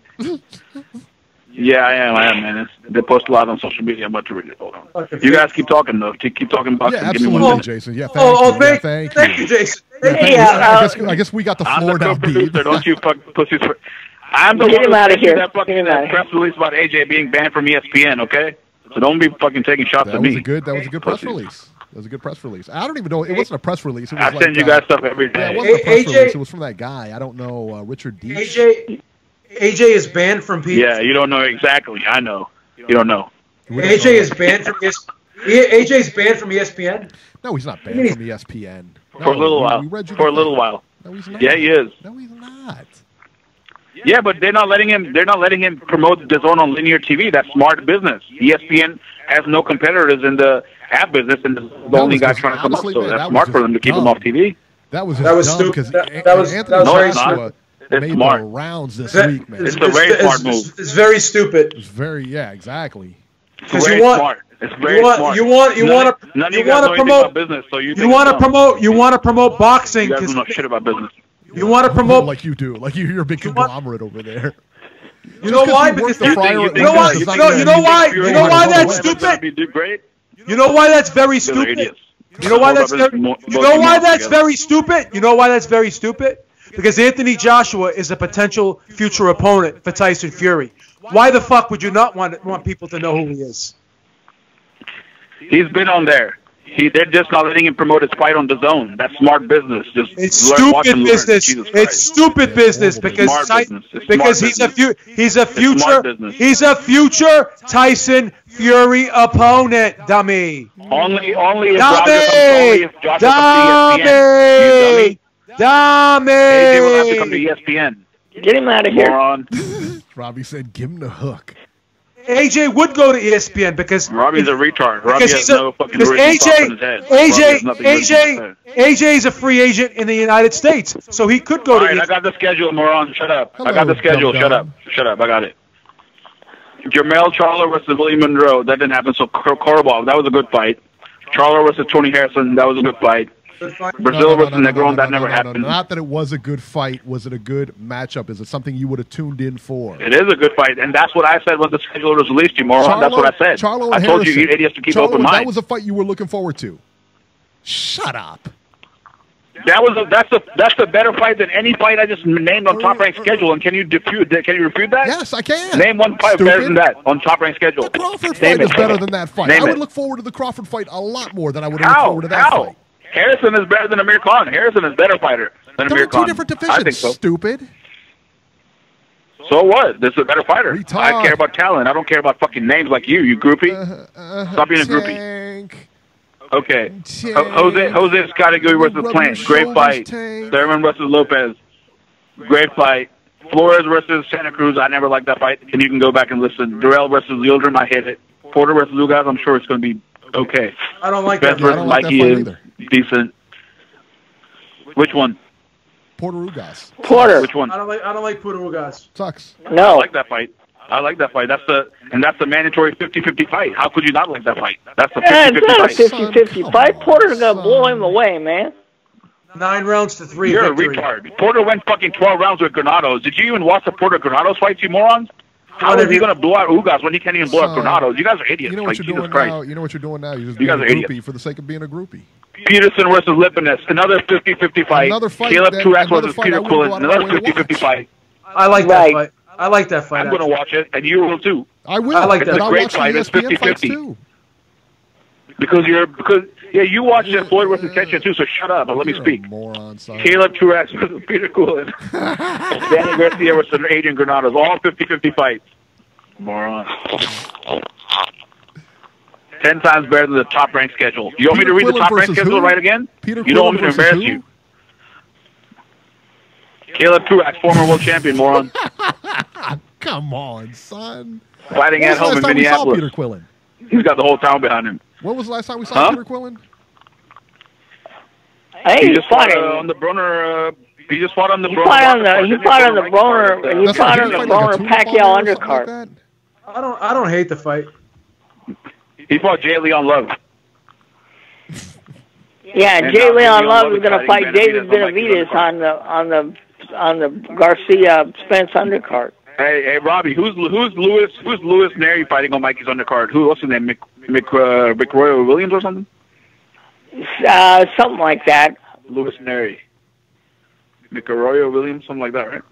Yeah, I am, man. They post a lot on social media. I'm about to read it. Hold on. Okay, you guys keep talking, though. Keep talking boxing. Yeah, Give me absolutely, one Jason. Yeah, thank you, Jason. I guess we got the floor now, B. Don't you fuck pussies. I'm the one who sent you that fucking press release about AJ being banned from ESPN, okay? So don't be fucking taking shots at me. That was a good press release. That was a good press release. I don't even know. It wasn't a press release. It was I send you guys stuff every day. Yeah, it wasn't a press release. It was from that guy. I don't know, Richard D. AJ is banned from PBC. Yeah, you don't know exactly. I know. You don't know. AJ is banned from AJ's banned from ESPN? No, he's not banned from ESPN. For a little while. For a little while. No, he's not. Yeah, he is. No, he's not. Yeah, but they're not letting him promote the zone on linear TV. That's smart business. ESPN has no competitors in the app business, and the only guy trying to come up. So that's smart for them to keep him off TV. That was stupid. Anthony Joshua made smart. the rounds this week, man. It's a very smart move. It's very stupid. It's very exactly. It's very smart. It's very smart. You want to promote business, so you want to promote boxing. You guys don't know shit about business. You want to promote like you do, like you're a big conglomerate over there. You know why? Because you know why that's stupid. You know why that's very stupid. You know why that's very stupid. You know why that's very stupid. Because Anthony Joshua is a potential future opponent for Tyson Fury. Why the fuck would you not want people to know who he is? He's been on there. They're just not letting him promote his fight on the zone. That's smart business. It's stupid business. It's stupid business because he's a future Tyson Fury opponent, dummy. Only if Dummy! AJ will have to come to ESPN. Get him out of here. Moron. Robbie said, "Give him the hook." AJ would go to ESPN because Robbie's a retard. Robbie has no fucking because in his head. AJ is a free agent in the United States, so he could go to. All right, I got the schedule, moron. Shut up. Hello, I got the schedule. Shut up. I got it. Jermell Charlo versus William Monroe. That didn't happen. So Korobov, that was a good fight. Charlo versus Tony Harrison. That was a good fight. Brazil versus Negron, that never happened. Not that it was a good fight. Was it a good matchup? Is it something you would have tuned in for? It is a good fight, and that's what I said when the schedule was released, you moron. That's what I said. Charlo I told you idiots to keep open mind. That was a fight you were looking forward to. Shut up. That's a better fight than any fight I just named on Top Rank schedule. And can you refute that? Yes, I can. Name one fight better than that on Top Rank schedule. The Crawford fight is better than that fight. I would look forward to the Crawford fight a lot more than I would look forward to that fight. Harrison is better than Amir Khan. Harrison is a better fighter than Amir Khan. Two different divisions. I think so. Stupid. So what? This is a better fighter. Retard. I care about talent. I don't care about fucking names like you groupie. Stop being a groupie. Okay. Jose Scottigui versus Plant. Great fight. Thurman versus Lopez. Great fight. Flores versus Santa Cruz. I never liked that fight. And you can go back and listen. Durrell versus Yildirim. I hate it. Porter versus Lugas. I'm sure it's going to be Okay. I don't like Spence that. Yeah, I versus don't like that Mikey fight is either. decent. Which one? Porter Ugas. Porter. Which one? I don't like Purugas. Sucks. I No. like that fight. I like that fight. That's the mandatory 50-50 fight. How could you not like that fight? That's the 50-50 Yeah, it's not a fight. 50-50 Son, fight. come Porter's going to on, blow son. him away, man. 9 rounds to 3 You're victory. a retard. Porter went fucking 12 rounds with Granados. Did you even watch the Porter Granados fights, you morons? How is he going to blow out Ugas when he can't even blow out Son, Granados? You guys are idiots. You know like, what you're Jesus doing Christ. now? You know what you're doing now? You're just You being guys a are groupie idiots. for the sake of being a groupie. Peterson versus Lipinus. Another 50-50 fight. Another fight Caleb that- Truax another versus fight I Peter wouldn't Quillen. go out of my Another way to 50-50 watch. fight. I like that Right. fight. I like that fight. I'm going to watch it, and you will too. I will. I like that. But It's a I'll great watch the fight. It's ESPN fights 50-50. too. Because you watched Floyd versus Ketchum too, so shut up and let me You're a speak. moron, son. Caleb Truax versus Peter Quillen. Danny Garcia versus Adrian Granados. All 50-50 fights. Moron. 10 times better than the top-ranked schedule. You want me to read the Quillen top-ranked versus schedule who? right again? Peter You don't want Quillen me to versus embarrass who? you. Caleb Truax, former world champion, moron. Come on, son. Fighting When at was the home last in time we saw Minneapolis. Peter Quillen? He's got the whole town behind him. When was the last time we saw Huh? Peter Quillen? Hey, He he's just fought fighting. on the Broner. He just fought on the He Broner. fought on the Broner. He That's fought right. on Did the he fight like a Broner tuna Pacquiao bomber or something like undercard. that? I don't hate the fight. He fought Jay Leon Love. Yeah, And Jay now Leon Leon Love Love is is going to fighting fight David Benavidez Benavidez on the Garcia Spence undercard. Hey, Robbie, who's Louis Neri fighting on Mikey's undercard? What's his name? McRoy Williams or something? Something like that. Louis Neri. McRoy Williams, something like that, right?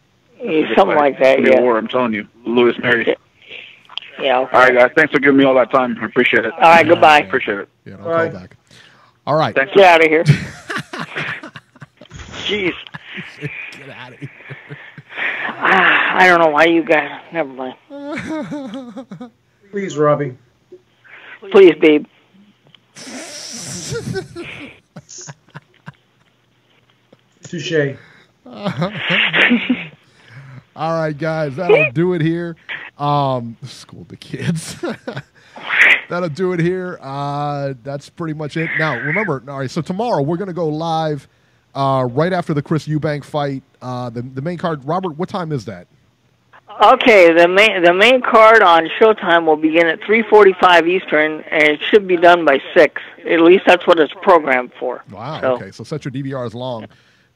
Something like that. It'll be a Yeah. war, I'm telling you. Louis Neri. Yeah. Okay. All right, guys. Thanks for giving me all that time. I appreciate it. All right. Goodbye. Appreciate it. Yeah, don't All call right. back. All right. Thanks. Get out of here. Jeez. Get out of here. I don't know why you guys. Never mind. Please, Robbie. Please, babe. Touche. All right, guys, that'll do it here. School the kids. That'll do it here. That's pretty much it. Now, remember, all right, so tomorrow we're going to go live right after the Chris Eubank fight. The main card, Robert, what time is that? Okay, the main card on Showtime will begin at 3:45 Eastern, and it should be done by 6. At least that's what it's programmed for. Wow, So, okay, so set your DVRs long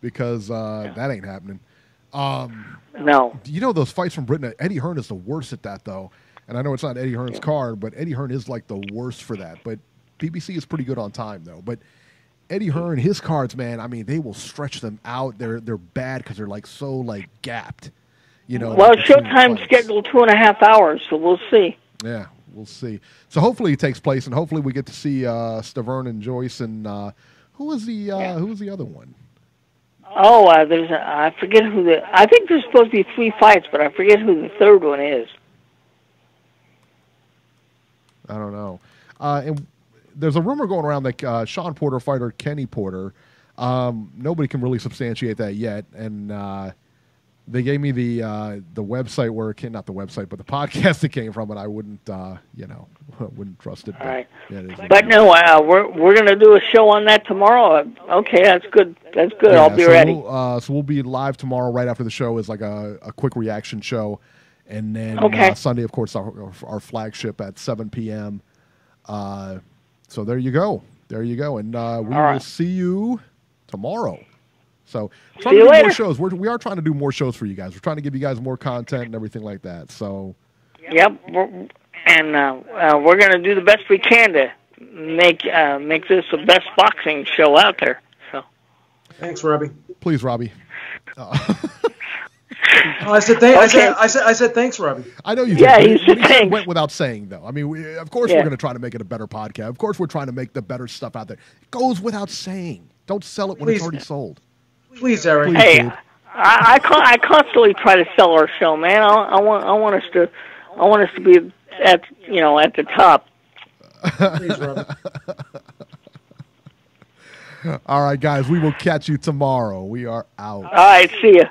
because that ain't happening. No. You know those fights from Britain, Eddie Hearn is the worst at that, though. And I know it's not Eddie Hearn's card, but Eddie Hearn is like the worst for that. But BBC is pretty good on time, though. But Eddie Hearn, his cards, man, I mean, they will stretch them out. They're bad because they're like so like gapped. You know. Well, like between Showtime's fights. scheduled 2.5 hours, so we'll see. Yeah, we'll see. So hopefully it takes place, and hopefully we get to see Stavern and Joyce and who was the other one? Oh, I forget who I think there's supposed to be 3 fights, but I forget who the third one is. I don't know. And there's a rumor going around that Sean Porter fighter Kenny Porter. Nobody can really substantiate that yet, and they gave me the website where it came, not the website, but the podcast it came from, and I wouldn't wouldn't trust it. All right. Yeah, it is. But no, we're going to do a show on that tomorrow. Okay, that's good. That's good. Yeah, I'll be so ready. We'll be live tomorrow right after the show is like a quick reaction show. And then Okay. Sunday, of course, our flagship at 7 p.m. So there you go. There you go. And we will right. see you tomorrow. So See you do later. more shows. We are trying to do more shows for you guys. We're trying to give you guys more content and everything like that. So Yep. We're going to do the best we can to make this the best boxing show out there. So. Thanks, Robbie. please, Robbie. I said I said thanks, Robbie. I know you Yeah, did. he but said he thanks. went without saying, though. I mean, of course Yeah. we're going to try to make it a better podcast. Of course we're trying to make the better stuff out there. It goes without saying. Don't sell it when it's Please. already sold. Please, Eric. Please. Hey, dude. I constantly try to sell our show, man. I want us to be at the top. Please, Robbie. All right, guys, we will catch you tomorrow. We are out. All right, see ya.